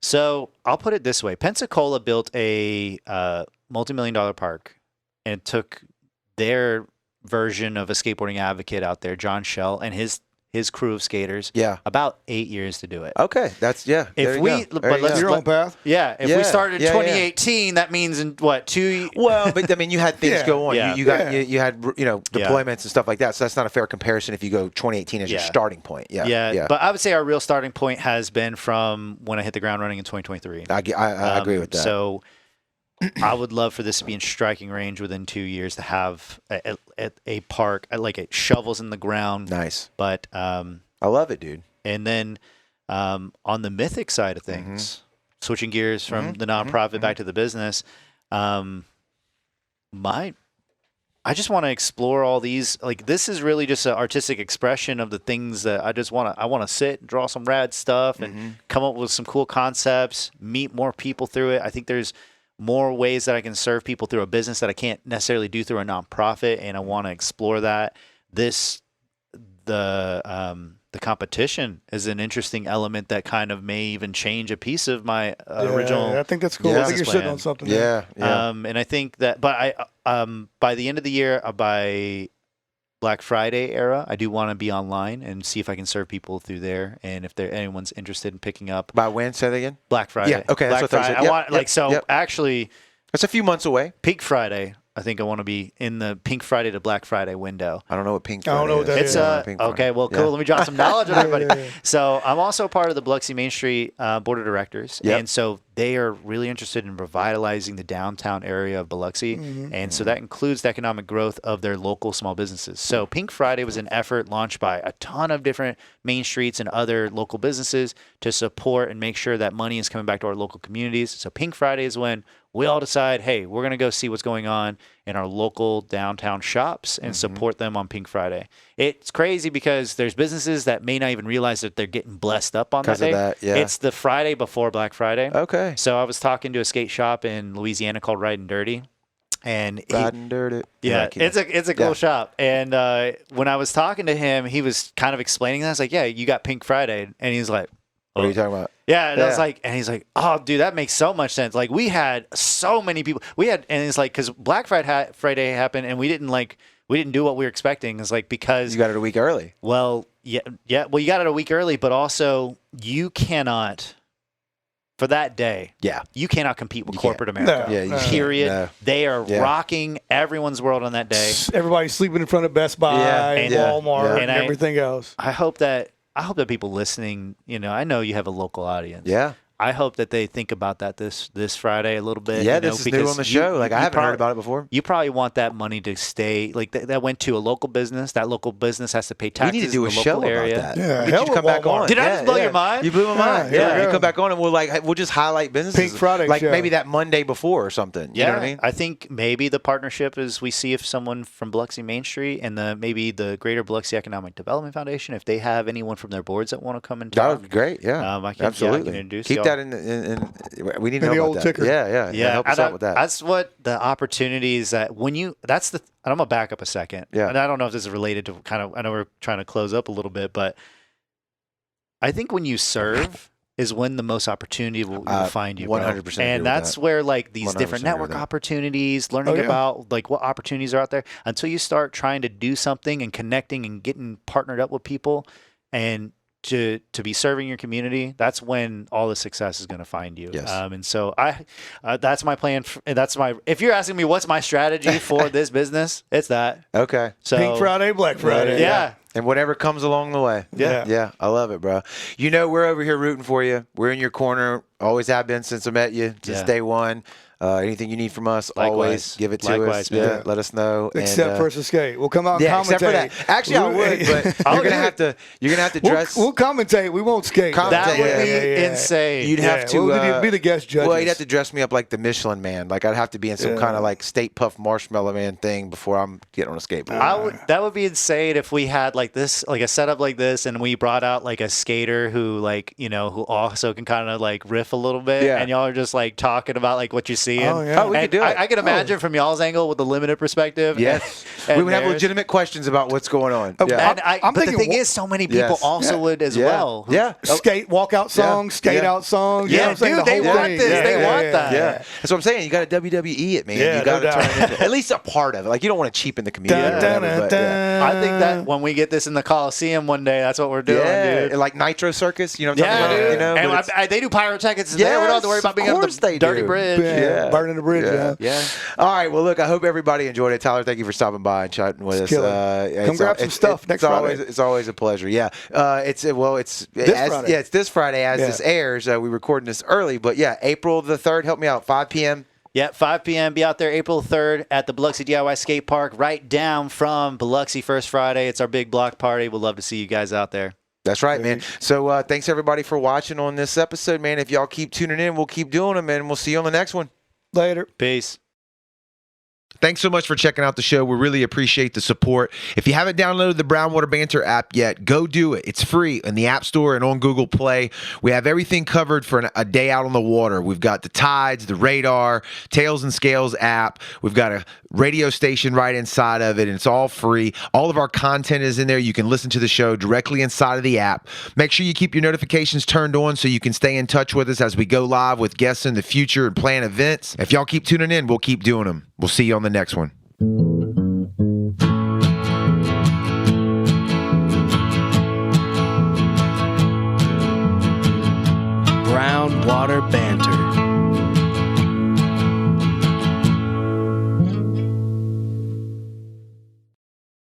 So I'll put it this way. Pensacola built a multi-million-dollar park, and it took their version of a skateboarding advocate out there, John Schell, and his crew of skaters. Yeah. About 8 years to do it. Okay, that's If we, but let's your own path. Yeah. If we started in 2018, that means in what 2? Well, but I mean, you had things go on. Yeah. You had deployments and stuff like that. So that's not a fair comparison if you go 2018 as your starting point. Yeah. But I would say our real starting point has been from when I hit the ground running in 2023. I agree with that. So I would love for this to be in striking range within 2 years to have a park, like it shovels in the ground. Nice. But I love it, dude. And then on the Mythic side of things, switching gears from the nonprofit back to the business, I just want to explore all these. Like, this is really just an artistic expression of the things that I want to sit and draw some rad stuff and come up with some cool concepts, meet more people through it. I think there's more ways that I can serve people through a business that I can't necessarily do through a nonprofit, and I want to explore that. The competition is an interesting element that kind of may even change a piece of my original. I think that's cool. I think you're sitting on something. Yeah. And I think that, but by the end of the year, by Black Friday era, I do want to be online and see if I can serve people through there. And if anyone's interested in picking up. By when? Say that again? Black Friday. Yeah. Okay. Black that's Friday. What Actually, that's a few months away. Pink Friday. I think I want to be in the Pink Friday to Black Friday window. I don't know what Pink Friday is. I don't know what that is. Okay, well, cool. Let me drop some knowledge on everybody. So I'm also part of the Biloxi Main Street Board of Directors. Yep. And so they are really interested in revitalizing the downtown area of Biloxi. And so that includes the economic growth of their local small businesses. So Pink Friday was an effort launched by a ton of different main streets and other local businesses to support and make sure that money is coming back to our local communities. So Pink Friday is when we all decide, hey, we're going to go see what's going on in our local downtown shops and support them on Pink Friday. It's crazy because there's businesses that may not even realize that they're getting blessed up on that day. It's the Friday before Black Friday. Okay. So I was talking to a skate shop in Louisiana called Riding Dirty. And Riding Dirty. Yeah, it's a cool shop. And when I was talking to him, he was kind of explaining that. I was like, yeah, you got Pink Friday. And he's like, what are you talking about? Yeah, and I was like, and he's like, oh, dude, that makes so much sense. Like, we had so many people. And it's like, because Black Friday happened, and we didn't do what we were expecting. It's like, because you got it a week early. Well, yeah. Well, you got it a week early, but also you cannot, for that day. Yeah, you cannot compete with corporate America. Period. They are rocking everyone's world on that day. Everybody's sleeping in front of Best Buy, and Walmart, and everything else. I hope that people listening, I know you have a local audience. Yeah. I hope that they think about that this Friday a little bit. Yeah, this is new on the show. Like I haven't heard about it before. You probably want that money to stay. Like that went to a local business. That local business has to pay taxes. We need to do a show area. about that. Yeah, get you to come back on. Did I just blow your mind? You blew my mind. Yeah, you come back on and we'll just highlight businesses. Pink Friday like show. maybe that Monday before or something. You know what I mean? I think maybe the partnership is we see if someone from Biloxi Main Street and maybe the Greater Biloxi Economic Development Foundation, if they have anyone from their boards that want to come and talk. That would be great. Yeah, absolutely. I can introduce Keep y'all. that in. We need to know the about old that. ticker. Yeah. Help us out with that. That's what the opportunities that when you. That's the. And I'm gonna back up a second. Yeah. And I don't know if this is related to kind of. I know we're trying to close up a little bit, but I think when you serve is when the most opportunity will find you. 100%. And that's where like these different network opportunities, learning about like what opportunities are out there, until you start trying to do something and connecting and getting partnered up with people and to be serving your community, that's when all the success is going to find you. Yes. And so that's my plan. If you're asking me what's my strategy for this business, it's that. Okay. So Pink Friday, Black Friday. Yeah. And whatever comes along the way. Yeah. I love it, bro. You know, we're over here rooting for you. We're in your corner. Always have been since I met you, since day one. Anything you need from us, always give it to us. Man. Yeah, let us know. Except for skate. We'll come out and commentate. Except for that. Actually, I would, but you're gonna have to dress. We'll commentate. We won't skate. That would be insane. You'd have to we'll be the guest judges. Well, you'd have to dress me up like the Michelin Man. Like I'd have to be in some kind of like State Puff Marshmallow Man thing before I'm getting on a skateboard. That would be insane if we had like this, like a setup like this, and we brought out like a skater who like who also can kind of like riff a little bit, and y'all are just like talking about like what you see. We could do it. I can imagine from y'all's angle with the limited perspective. Yes, and we would have legitimate questions about what's going on. But the thing is, so many people also would as well. Skate walkout songs, skate out songs. Yeah, you know dude, they want this. They want that. Yeah, that's what I'm saying. You got to WWE it, man. You got to turn it into at least a part of it. Like you don't want to cheapen the community. I think that when we get this in the Coliseum one day, that's what we're doing, dude. Like Nitro Circus. You know what I'm talking about? Dude. You know, and they do pyrotechnics there. We don't have to worry about being on the dirty bridge. Burning the bridge. Yeah. All right. Well, look, I hope everybody enjoyed it. Tyler, thank you for stopping by and chatting with us. Come grab some stuff next Friday. It's always a pleasure. Yeah. It's this Friday. Yeah, it's this Friday as this airs. We're recording this early, but yeah, April the 3rd. Help me out. 5 p.m. Yeah, 5 p.m. Be out there April 3rd at the Biloxi DIY Skate Park, right down from Biloxi First Friday. It's our big block party. We'd love to see you guys out there. That's right, man. So thanks everybody for watching on this episode, man. If y'all keep tuning in, we'll keep doing them, and we'll see you on the next one. Later. Peace. Thanks so much for checking out the show. We really appreciate the support. If you haven't downloaded the Brownwater Banter app yet, go do it. It's free in the App Store and on Google Play. We have everything covered for a day out on the water. We've got the tides, the radar, Tails and Scales app. We've got a radio station right inside of it, and it's all free. All of our content is in there. You can listen to the show directly inside of the app. Make sure you keep your notifications turned on so you can stay in touch with us as we go live with guests in the future and plan events. If y'all keep tuning in, we'll keep doing them. We'll see you on the next one. Brownwater Banter.